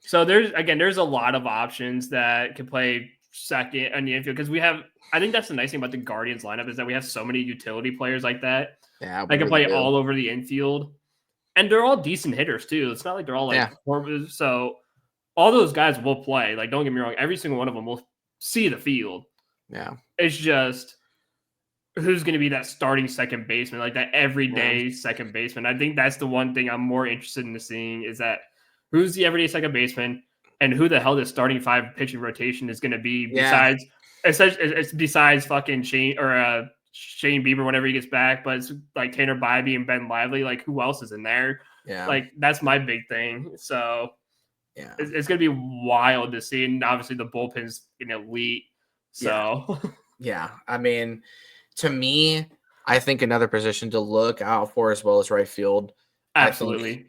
So there's a lot of options that can play second on the infield because we have. I think that's the nice thing about the Guardians lineup is that we have so many utility players like that. Yeah, that can play all over the infield, and they're all decent hitters too. It's not like they're all like horrible. So all those guys will play. Like, don't get me wrong, every single one of them will see the field. Yeah, it's just who's going to be that starting second baseman, like that everyday second baseman. I think that's the one thing I'm more interested in seeing is that who's the everyday second baseman and who the hell the starting five pitching rotation is going to be besides fucking Shane or Shane Bieber whenever he gets back, but it's like Tanner Bybee and Ben Lively. Like, who else is in there? Yeah, like that's my big thing. So yeah, it's going to be wild to see, and obviously the bullpen's an elite. So yeah, I mean, to me, I think another position to look out for as well as right field. Absolutely.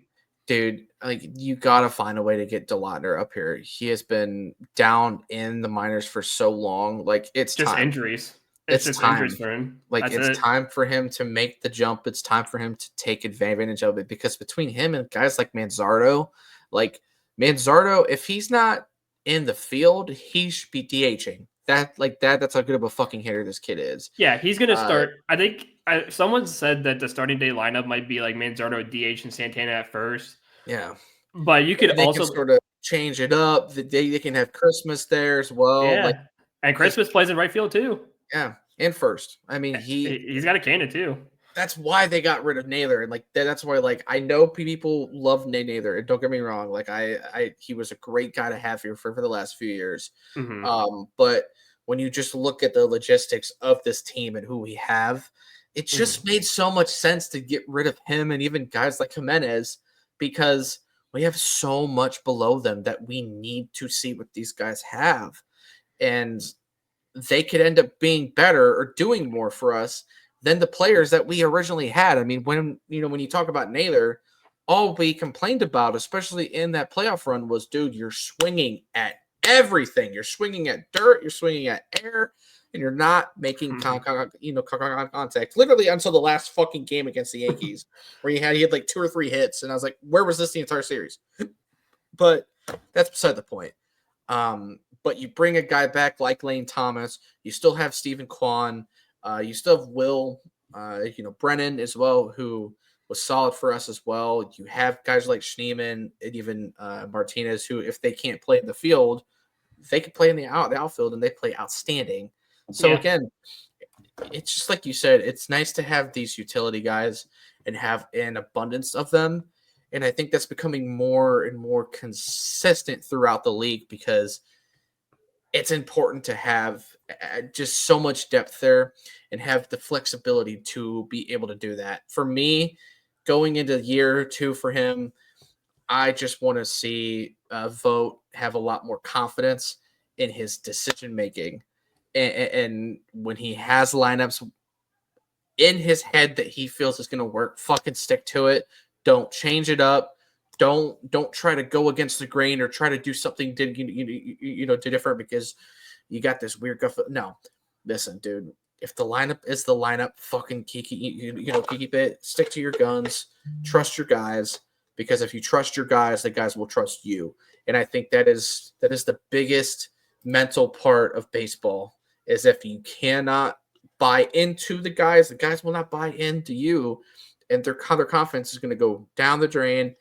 Dude, like you gotta find a way to get DeLauder up here. He has been down in the minors for so long. Like it's just time. Injuries. It's just time. Injuries for him. Like it's time for him to make the jump. It's time for him to take advantage of it because between him and guys like Manzardo, if he's not in the field, he should be DHing. That's how good of a fucking hitter this kid is. Yeah, he's gonna start. I think someone said that the starting day lineup might be like Manzardo, DH, and Santana at first. Yeah, but you could also sort of change it up. They can have Christmas there as well. Yeah, and Christmas plays in right field too. Yeah, and first. I mean, he's got a cannon too. That's why they got rid of Naylor, and that's why I know people love Naylor, and don't get me wrong, he was a great guy to have here for the last few years. Mm-hmm. But when you just look at the logistics of this team and who we have, it just made so much sense to get rid of him and even guys like Jimenez because we have so much below them that we need to see what these guys have, and they could end up being better or doing more for us than the players that we originally had. I mean, when you talk about Naylor, all we complained about, especially in that playoff run, was, dude, you're swinging at everything. You're swinging at dirt, you're swinging at air, and you're not making contact. Literally until the last fucking game against the Yankees, where he had like 2 or 3 hits, and I was like, where was this the entire series? But that's beside the point. But you bring a guy back like Lane Thomas, you still have Stephen Kwan. You still have Will, Brennan as well, who was solid for us as well. You have guys like Schneemann and even Martinez, who, if they can't play in the field, they can play in the outfield, and they play outstanding. So again, it's just like you said, it's nice to have these utility guys and have an abundance of them. And I think that's becoming more and more consistent throughout the league because it's important to have just so much depth there and have the flexibility to be able to do that. For me, going into year 2 for him, I just want to see Vogt have a lot more confidence in his decision making, and when he has lineups in his head that he feels is going to work, fucking stick to it. Don't change it up. Don't try to go against the grain or try to do something different because you got this weird guff. No, listen, dude. If the lineup is the lineup, fucking keep it. Stick to your guns. Trust your guys, because if you trust your guys, the guys will trust you. And I think that is the biggest mental part of baseball. Is if you cannot buy into the guys will not buy into you, and their confidence is going to go down the drain.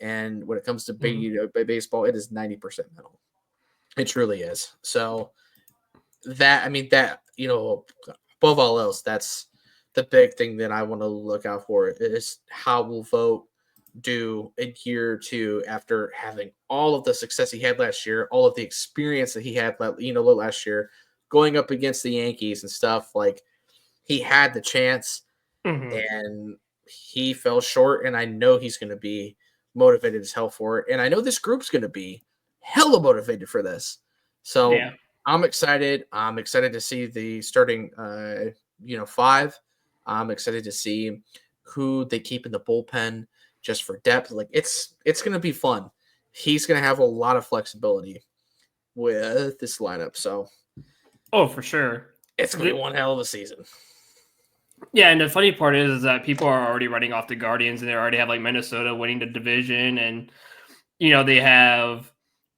And when it comes to baseball, it is 90% mental. It truly is. So that above all else, that's the big thing that I want to look out for is how will Vogt do in year 2 after having all of the success he had last year, all of the experience that he had, last year, going up against the Yankees and stuff. Like, he had the chance and he fell short, and I know he's going to be motivated as hell for it. And I know this group's going to be hella motivated for this. So Yeah. I'm excited. I'm excited to see the starting, 5. I'm excited to see who they keep in the bullpen just for depth. Like, it's going to be fun. He's going to have a lot of flexibility with this lineup. So, for sure. It's going to be one hell of a season. Yeah, and the funny part is that people are already writing off the Guardians, and they already have like Minnesota winning the division, and they have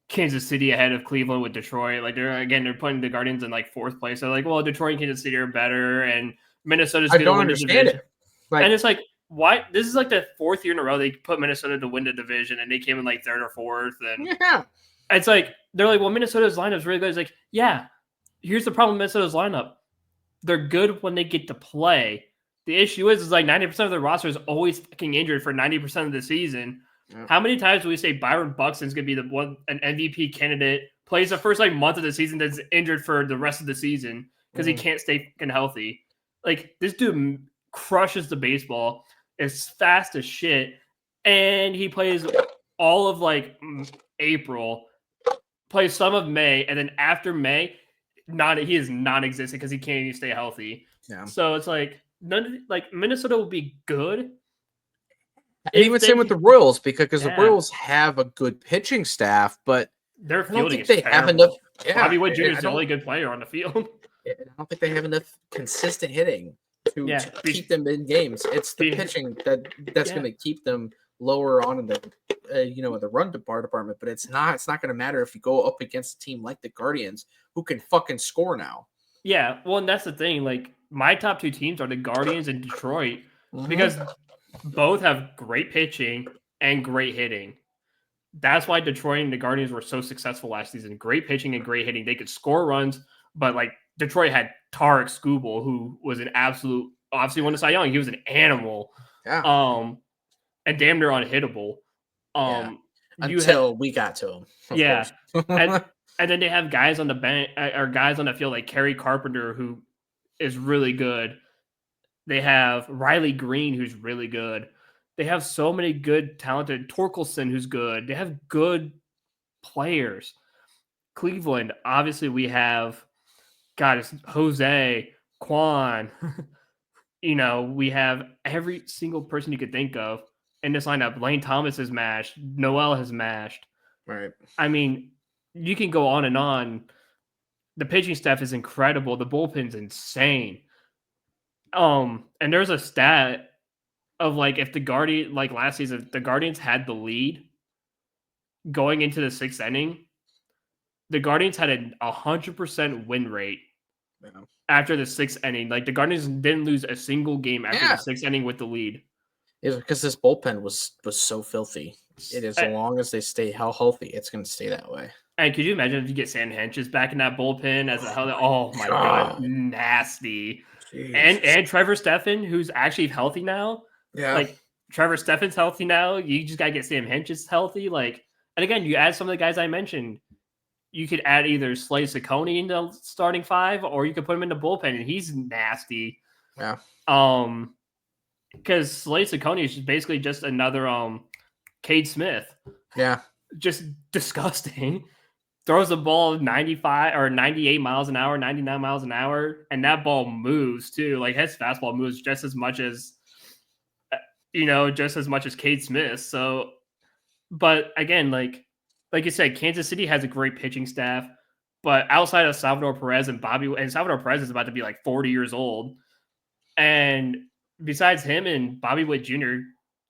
Kansas City ahead of Cleveland with Detroit. Like they're putting the Guardians in like 4th place. They're like, well, Detroit and Kansas City are better, and Minnesota's going to win the division. And it's like, why? This is like the 4th year in a row they put Minnesota to win the division, and they came in like 3rd or 4th. And it's like they're like, well, Minnesota's lineup is really good. It's like, yeah, here's the problem with Minnesota's lineup. They're good when they get to play. The issue is like 90% of their roster is always fucking injured for 90% of the season. Yeah. How many times do we say Byron Buxton's going to be an MVP candidate, plays the first like month of the season, that's injured for the rest of the season because he can't stay fucking healthy? Like, this dude crushes the baseball, is fast as shit, and he plays all of like April, plays some of May, and then after May, he is non-existent because he can't even stay healthy. Yeah. So it's like Minnesota will be good. And even same with the Royals, because the Royals have a good pitching staff, but their fielding is terrible. Have enough. Yeah, Bobby Witt Jr. is the only good player on the field. I don't think they have enough consistent hitting to keep them in games. It's the pitching that's going to keep them lower on in the the run department, but it's not going to matter if you go up against a team like the Guardians who can fucking score now. Yeah, well, and that's the thing. Like, my top 2 teams are the Guardians and Detroit because both have great pitching and great hitting. That's why Detroit and the Guardians were so successful last season. Great pitching and great hitting. They could score runs, but like Detroit had Tarek Skubal, who was an absolute, obviously won the Cy Young. He was an animal. Yeah. And damn near unhittable. Until we got to him. Yeah. and then they have guys on the bench or guys on the field like Kerry Carpenter, who is really good. They have Riley Green, who's really good. They have so many good, talented Torkelson, who's good. They have good players. Cleveland, obviously, we have it's Jose, Quan. We have every single person you could think of in this lineup. Lane Thomas has mashed. Noel has mashed. Right. I mean, you can go on and on. The pitching staff is incredible. The bullpen's insane. And there's a stat of like if the Guardian, like last season, the Guardians had the lead going into the 6th inning. The Guardians had a 100% win rate after the 6th inning. Like, the Guardians didn't lose a single game after the 6th inning with the lead. It's because this bullpen was so filthy. As long as they stay healthy, it's going to stay that way. And could you imagine if you get Sam Henches back in that bullpen as a hell? Oh my god, nasty! Jeez. And Trevor Stephan, who's actually healthy now. Yeah, like Trevor Stephan's healthy now. You just gotta get Sam Henches healthy. Like, and again, you add some of the guys I mentioned. you could add either Slade Ciccone into starting 5, or you could put him in the bullpen, and he's nasty. Yeah. Because Slade Ciccone is basically just another Cade Smith. Yeah. Just disgusting. Throws the ball 95 or 98 miles an hour, 99 miles an hour, and that ball moves too. Like his fastball moves just as much as Cade Smith. So, but again, like you said, Kansas City has a great pitching staff, but outside of Salvador Perez and Salvador Perez is about to be like 40 years old, and besides him and Bobby Witt Jr.,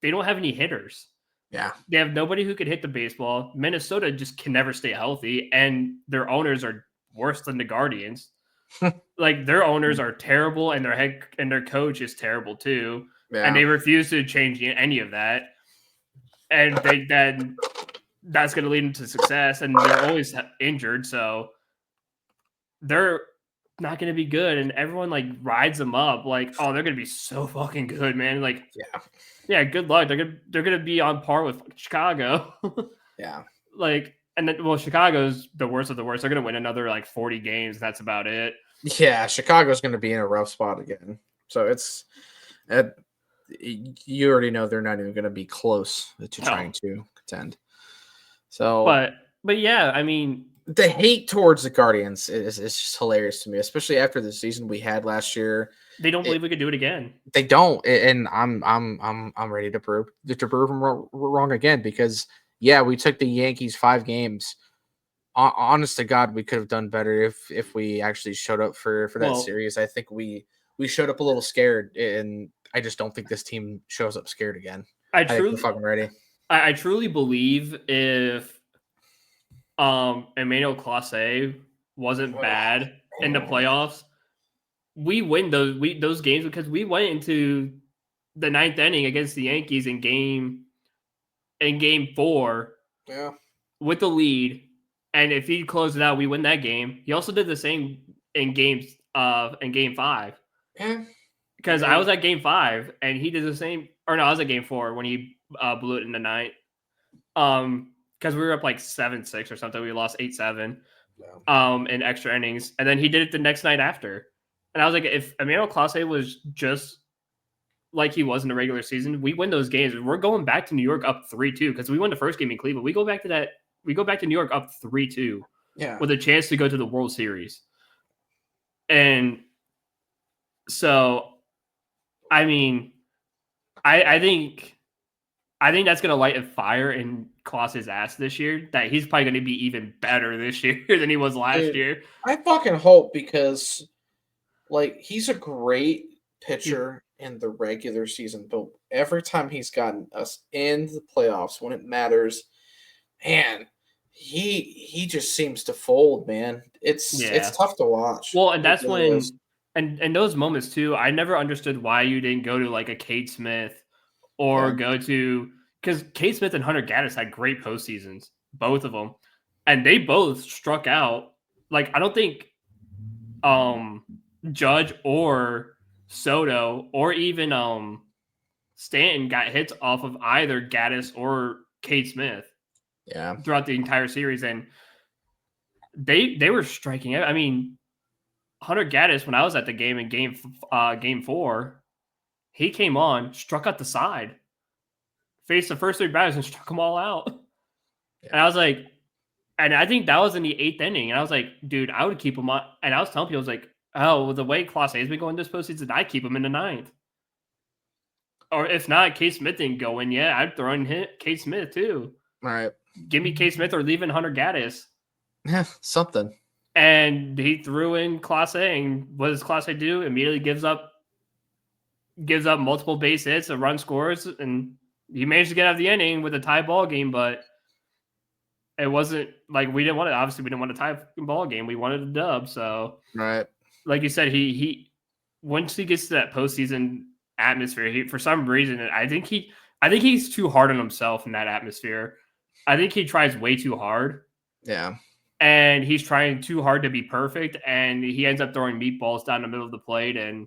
they don't have any hitters. Yeah. They have nobody who could hit the baseball. Minnesota just can never stay healthy, and their owners are worse than the Guardians. Like their owners are terrible, and their coach is terrible too. Yeah. And they refuse to change any of that. And that's going to lead them to success. And they're always injured, so they're not going to be good. And everyone like rides them up, like, oh, they're going to be so fucking good, man. Like, yeah, good luck. They're gonna be on par with Chicago. Yeah. Like, and then, well, Chicago's the worst of the worst. They're gonna win another like 40 games. That's about it. Yeah, Chicago's gonna be in a rough spot again. So it's, you already know they're not even gonna be close to trying to contend. So, but yeah, I mean, the hate towards the Guardians is just hilarious to me, especially after the season we had last year. They don't believe we could do it again. They don't, and I'm ready to prove them wrong again, because we took the Yankees 5 games. Honest to God, we could have done better if we actually showed up for that series. I think we showed up a little scared, and I just don't think this team shows up scared again. I think we're fucking ready. I truly believe if Emmanuel Clase wasn't bad in the playoffs, we win those games, because we went into the 9th inning against the Yankees in game 4 with the lead, and if he closed it out, we win that game. He also did the same in game 5. Because I was at game 5 and he did the same, or no, I was at game 4 when he blew it in the 9th. Because we were up like 7-6 or something. We lost 8-7 in extra innings, and then he did it the next night after. And I was like, if Emmanuel Clase was just like he was in the regular season, we win those games. We're going back to New York up 3-2, because we won the first game in Cleveland. We go back to New York up 3-2 with a chance to go to the World Series. And so, I mean, I think that's going to light a fire in Clase's ass this year, that he's probably going to be even better this year than he was last year. I fucking hope, because like, he's a great pitcher in the regular season, but every time he's gotten us in the playoffs when it matters, man, he just seems to fold, man. It's tough to watch. Well, and that's when, and those moments too, I never understood why you didn't go to like a Cade Smith or go to, because Cade Smith and Hunter Gaddis had great postseasons, both of them, and they both struck out. Like, I don't think Judge or Soto or even Stanton got hits off of either Gaddis or Cade Smith throughout the entire series, and they were striking out. I mean, Hunter Gaddis, when I was at the game in game 4, he came on, struck out the side, faced the first 3 batters and struck them all out. And I was like, and I think that was in the 8th inning, and I was like, dude, I would keep him on. And I was telling people, I was like, oh, well, the way Clase has been going this postseason, I'd keep him in the 9th. Or if not, Cade Smith didn't go in yet, I'd throw in Cade Smith too. All right. Give me Cade Smith or leave in Hunter Gaddis. Yeah, something. And he threw in Clase, and what does Clase do? Immediately gives up multiple base hits, a run scores, and he managed to get out of the inning with a tie ball game, but it wasn't like we didn't want it. Obviously, we didn't want a tie ball game. We wanted a dub. So, right. Like you said, he once he gets to that postseason atmosphere, for some reason, I think he's too hard on himself in that atmosphere. I think he tries way too hard. Yeah. And he's trying too hard to be perfect, and he ends up throwing meatballs down the middle of the plate. And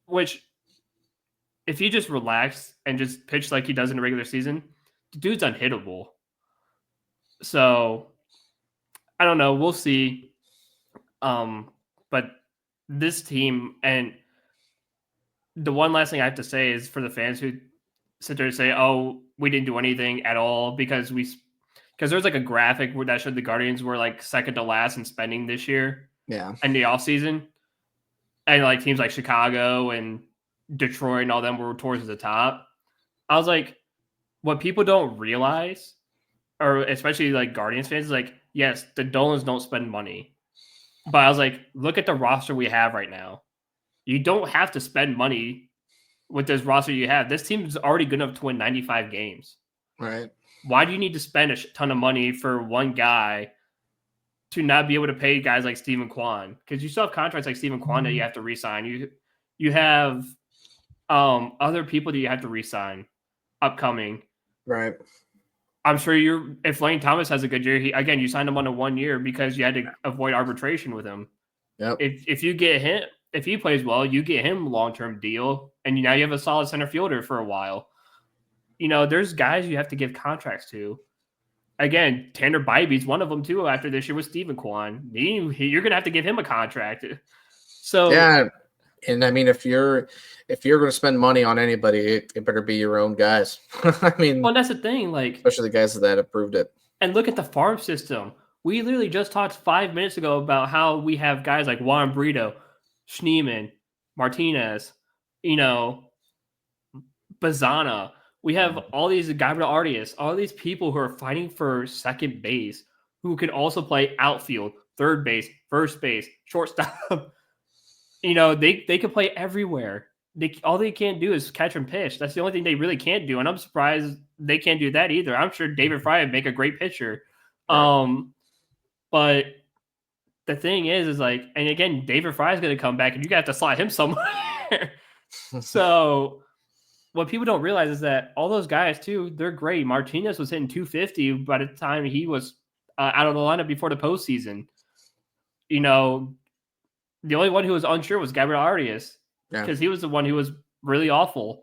which, if he just relaxed and just pitched like he does in the regular season, the dude's unhittable. So I don't know. We'll see. But this team, and the one last thing I have to say is for the fans who sit there and say, "Oh, we didn't do anything at all," because there's like a graphic where that showed the Guardians were like second to last in spending this year Yeah. in the offseason. And like teams like Chicago and Detroit and all them were towards the top. I was like, what people don't realize, or especially like Guardians fans, is like, yes, the Dolans don't spend money. But I was like, look at the roster we have right now. You don't have to spend money with this roster you have. This team is already good enough to win 95 games. Right. Why do you need to spend a ton of money for one guy to not be able to pay guys like Stephen Kwan? Because you still have contracts like Stephen Kwan that you have to re-sign. You have other people that you have to re-sign upcoming. Right. I'm sure if Lane Thomas has a good year, you signed him on a 1 year because you had to avoid arbitration with him. Yep. If you get him, if he plays well, you get him a long-term deal, and now you have a solid center fielder for a while. There's guys you have to give contracts to. Again, Tanner Bybee's one of them too. After this year with Stephen Kwan, you're gonna have to give him a contract. So yeah, and I mean, if you're going to spend money on anybody, it better be your own guys. I mean, well, that's the thing. Like, especially the guys that approved it. And look at the farm system. We literally just talked 5 minutes ago about how we have guys like Juan Brito, Schneeman, Martinez, Bazana. We have all these Gabriel Artias, all these people who are fighting for second base, who can also play outfield, third base, first base, shortstop. They can play everywhere. All they can't do is catch and pitch. That's the only thing they really can't do, and I'm surprised they can't do that either. I'm sure David Fry would make a great pitcher. Right. But the thing is like, and again, David Fry is going to come back, and you got to slide him somewhere. So what people don't realize is that all those guys too, they're great. Martinez was hitting 250 by the time he was out of the lineup before the postseason. The only one who was unsure was Gabriel Arias because he was the one who was really awful.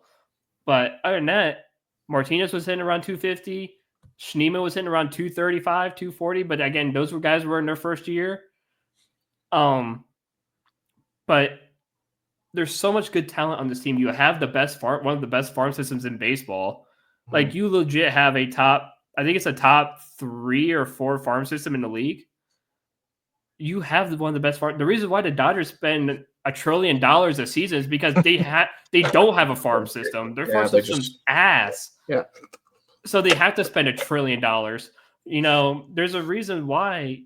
But other than that, Martinez was hitting around 250. Schneeman was hitting around 235, 240. But again, those were guys who were in their first year. But there's so much good talent on this team. You have one of the best farm systems in baseball. Mm-hmm. Like you legit have I think it's a top 3 or 4 farm system in the league. You have one of the best farm. The reason why the Dodgers spend $1 trillion a season is because they don't have a farm system. Their farm system's ass. Yeah. So they have to spend $1 trillion. There's a reason why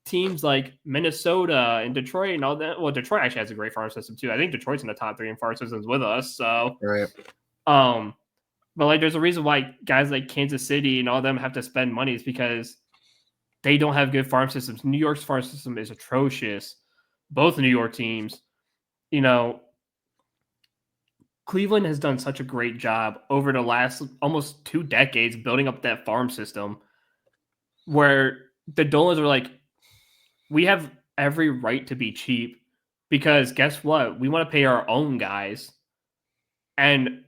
teams like Minnesota and Detroit and all that. Well, Detroit actually has a great farm system too. I think Detroit's in the top 3 in farm systems with us. So right. But like, there's a reason why guys like Kansas City and all them have to spend money is because they don't have good farm systems. New York's farm system is atrocious. Both New York teams, Cleveland has done such a great job over the last almost 2 decades building up that farm system where the Dolans are like, we have every right to be cheap because guess what? We want to pay our own guys. And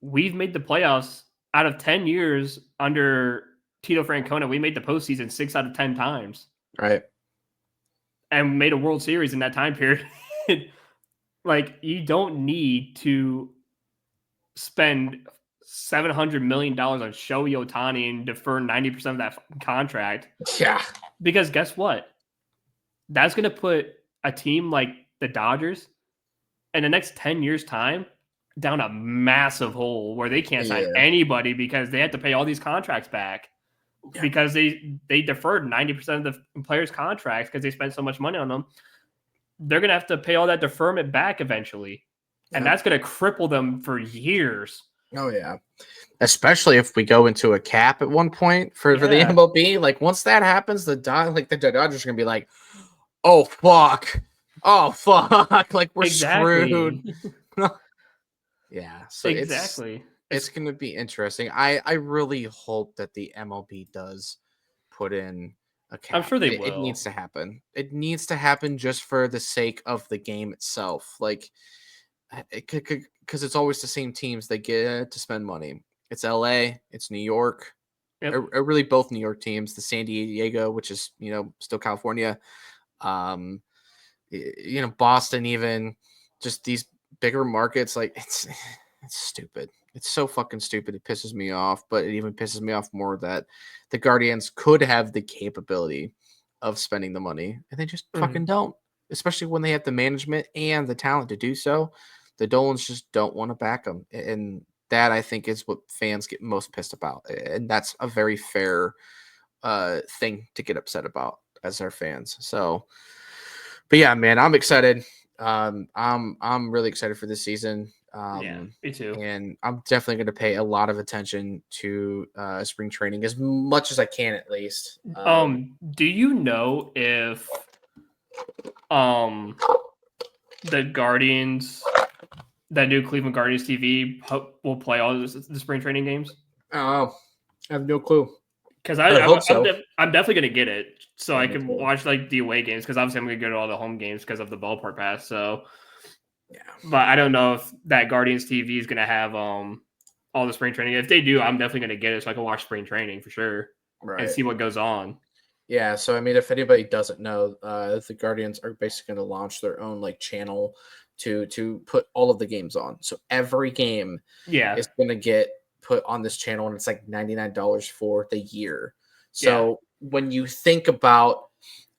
we've made the playoffs out of 10 years under Tito Francona. We made the postseason 6 out of 10 times. Right. And made a World Series in that time period. Like, you don't need to spend $700 million on Shohei Ohtani and defer 90% of that contract. Yeah. Because guess what? That's going to put a team like the Dodgers in the next 10 years' time down a massive hole where they can't sign anybody because they have to pay all these contracts back because they deferred 90% of the players' contracts because they spent so much money on them. They're going to have to pay all that deferment back eventually. And that's going to cripple them for years. Oh, yeah. Especially if we go into a cap at one point for the MLB. Like, once that happens, the Dodgers are going to be like, oh, fuck. Like, we're screwed. Yeah. So exactly. It's going to be interesting. I really hope that the MLB does put in a cap. I'm sure they will. It needs to happen. It needs to happen just for the sake of the game itself. Like, because it's always the same teams that get to spend money. It's LA, it's New York, Yep. are really both New York teams. The San Diego, which is still California, Boston, even just these bigger markets. Like it's stupid. It's so fucking stupid. It pisses me off, but it even pisses me off more that the Guardians could have the capability of spending the money and they just fucking don't, especially when they have the management and the talent to do so. The Dolans just don't want to back them. And that, I think, is what fans get most pissed about. And that's a very fair thing to get upset about as our fans. So, but yeah, man, I'm excited. I'm really excited for this season. Yeah, me too. And I'm definitely going to pay a lot of attention to spring training as much as I can, at least. Do you know if the Guardians, that new Cleveland Guardians TV, will play all the spring training games? I have no clue. Because I hope so. I'm definitely gonna get it so Yeah, I me can too. watch like the away games. Because obviously I'm gonna go to all the home games because of the ballpark pass. So, Yeah. but I don't know if that Guardians TV is gonna have all the spring training. If they do, I'm definitely gonna get it so I can watch spring training for sure and see what goes on. Yeah, so I mean, if anybody doesn't know, the Guardians are basically going to launch their own like channel to put all of the games on. So every game is going to get put on this channel, and it's like $99 for the year. So when you think about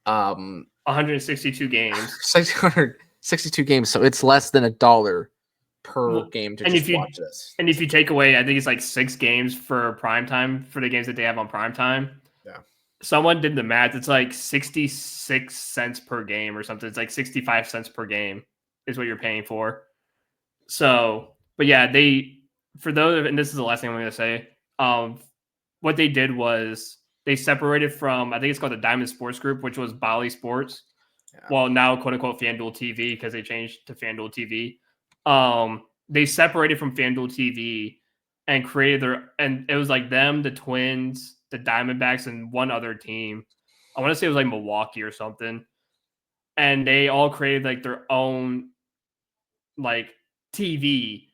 162 games, 662 games, so it's less than $1 per game to just watch this. And if you take away, I think it's like 6 games for prime time for the games that they have on prime time. Yeah. Someone did the math. It's like 66 cents per game or something. It's like 65 cents per game is what you're paying for. So, but yeah, for those, and this is the last thing I'm going to say, what they did was they separated from, I think it's called the Diamond Sports Group, which was Bally Sports. Yeah. Well, now quote unquote FanDuel TV, because they changed to FanDuel TV. They separated from FanDuel TV and created and it was like them, the Twins, the Diamondbacks, and one other team. I want to say it was like Milwaukee or something. And they all created like their own like TV.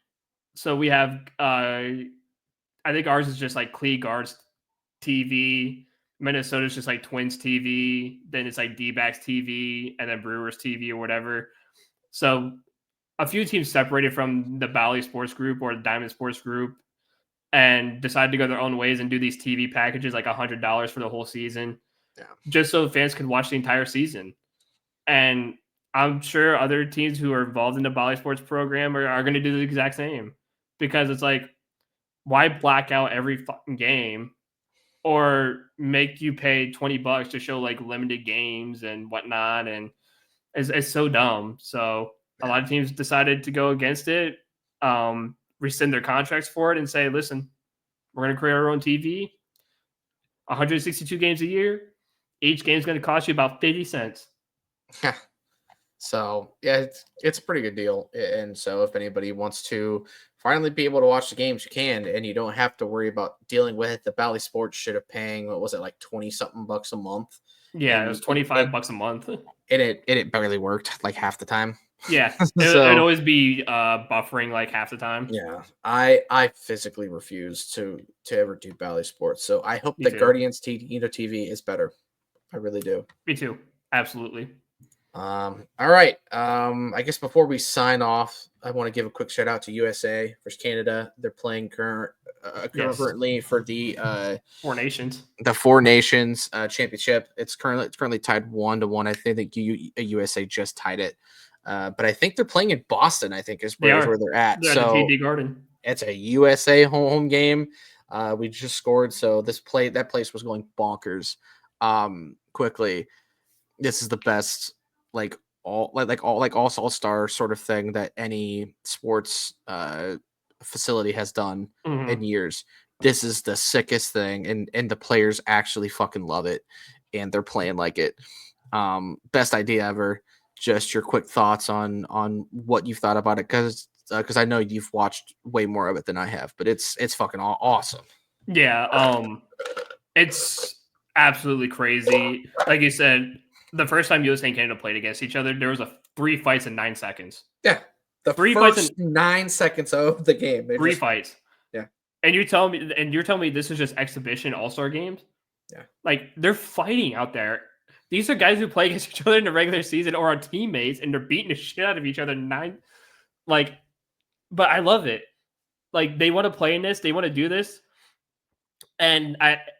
So we have I think ours is just like Clee Guards TV. Minnesota's just like Twins TV. Then it's like D-backs TV and then Brewers TV or whatever. So a few teams separated from the Bally Sports Group or the Diamond Sports Group and decided to go their own ways and do these TV packages like $100 for the whole season, just so fans could watch the entire season. And I'm sure other teams who are involved in the Bally Sports program are going to do the exact same, because it's like, why black out every fucking game or make you pay $20 to show like limited games and whatnot? And it's so dumb. So a lot of teams decided to go against it, rescind their contracts for it, and say, listen, we're going to create our own TV, 162 games a year. Each game is going to cost you about 50 cents. So yeah, it's a pretty good deal. And so if anybody wants to finally be able to watch the games, you can, and you don't have to worry about dealing with it. The Bally Sports should have paying, what was it, like 20 something bucks a month? Yeah, and it was $25 a month. And it barely worked like half the time. Yeah, it'd always be buffering like half the time. Yeah, I physically refuse to ever do Bally Sports. So I hope the Guardians TV is better. I really do. Me too. Absolutely. All right. I guess before we sign off, I want to give a quick shout out to USA versus Canada. They're playing currently for the Four Nations. The Four Nations championship. It's currently tied 1-1. I think that USA just tied it. But I think they're playing in Boston, I think is where they're at. They're at the TD Garden. It's a USA home game. We just scored, so that place was going bonkers. Quickly, this is the best all-star sort of thing that any sports facility has done in years. This is the sickest thing, and the players actually fucking love it, and they're playing like it. Best idea ever. Just your quick thoughts on what you've thought about it, because I know you've watched way more of it than I have, but it's fucking awesome. Yeah, it's absolutely crazy. Like you said, the first time USA and Canada played against each other, there was 3 fights in 9 seconds. Yeah, the first 9 seconds of the game. Three fights. Yeah, And you're telling me this is just exhibition All-Star games? Yeah. Like, they're fighting out there. These are guys who play against each other in the regular season or are teammates, and they're beating the shit out of each other. But I love it. Like, they want to play in this. They want to do this. And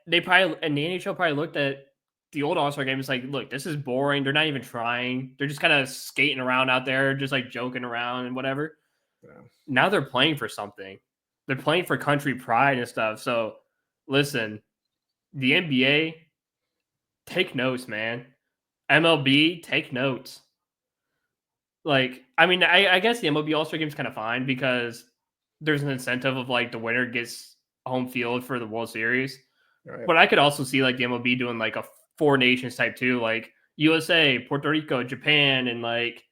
the NHL probably looked at the old All-Star games like, look, this is boring. They're not even trying. They're just kind of skating around out there, just like joking around and whatever. Yeah. Now they're playing for something. They're playing for country pride and stuff. So, listen, the NBA, take notes, man. MLB, take notes. Like, I mean, I guess the MLB All-Star game is kind of fine because there's an incentive of like the winner gets home field for the World Series. Right. But I could also see like the MLB doing like a 4 nations type too, like USA, Puerto Rico, Japan, and like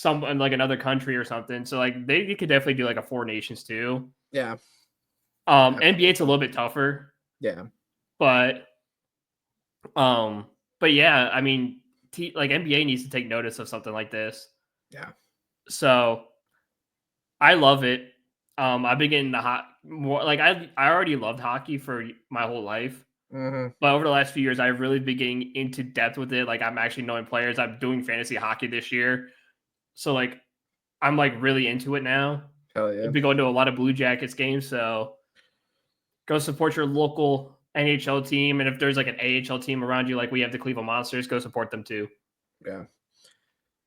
like another country or something. So like they could definitely do like a 4 nations too. Yeah. NBA it's a little bit tougher. Yeah. But yeah, I mean, like NBA needs to take notice of something like this. Yeah. So I love it. I've been getting more like I already loved hockey for my whole life. Mm-hmm. But over the last few years, I've really been getting into depth with it. Like I'm actually knowing players. I'm doing fantasy hockey this year. So like I'm like really into it now. Hell yeah. I've been going to a lot of Blue Jackets games. So go support your local NHL team. And if there's like an AHL team around you, like we have the Cleveland Monsters, go support them too. Yeah.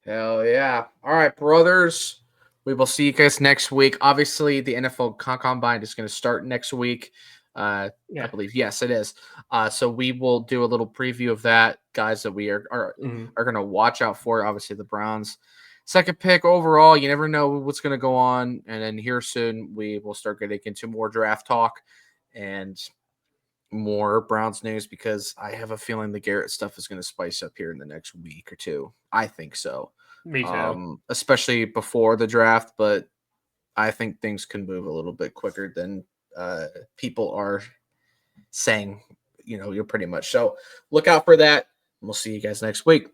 Hell yeah. All right, brothers. We will see you guys next week. Obviously, the NFL Combine is going to start next week. I believe. Yes, it is. So we will do a little preview of that, guys, that we are going to watch out for. Obviously, the Browns. Second pick overall, you never know what's going to go on. And then here soon, we will start getting into more draft talk and more Browns news because I have a feeling the Garrett stuff is going to spice up here in the next week or two. I think so. Me too. Especially before the draft, but I think things can move a little bit quicker than people are saying, you're pretty much. So look out for that. We'll see you guys next week.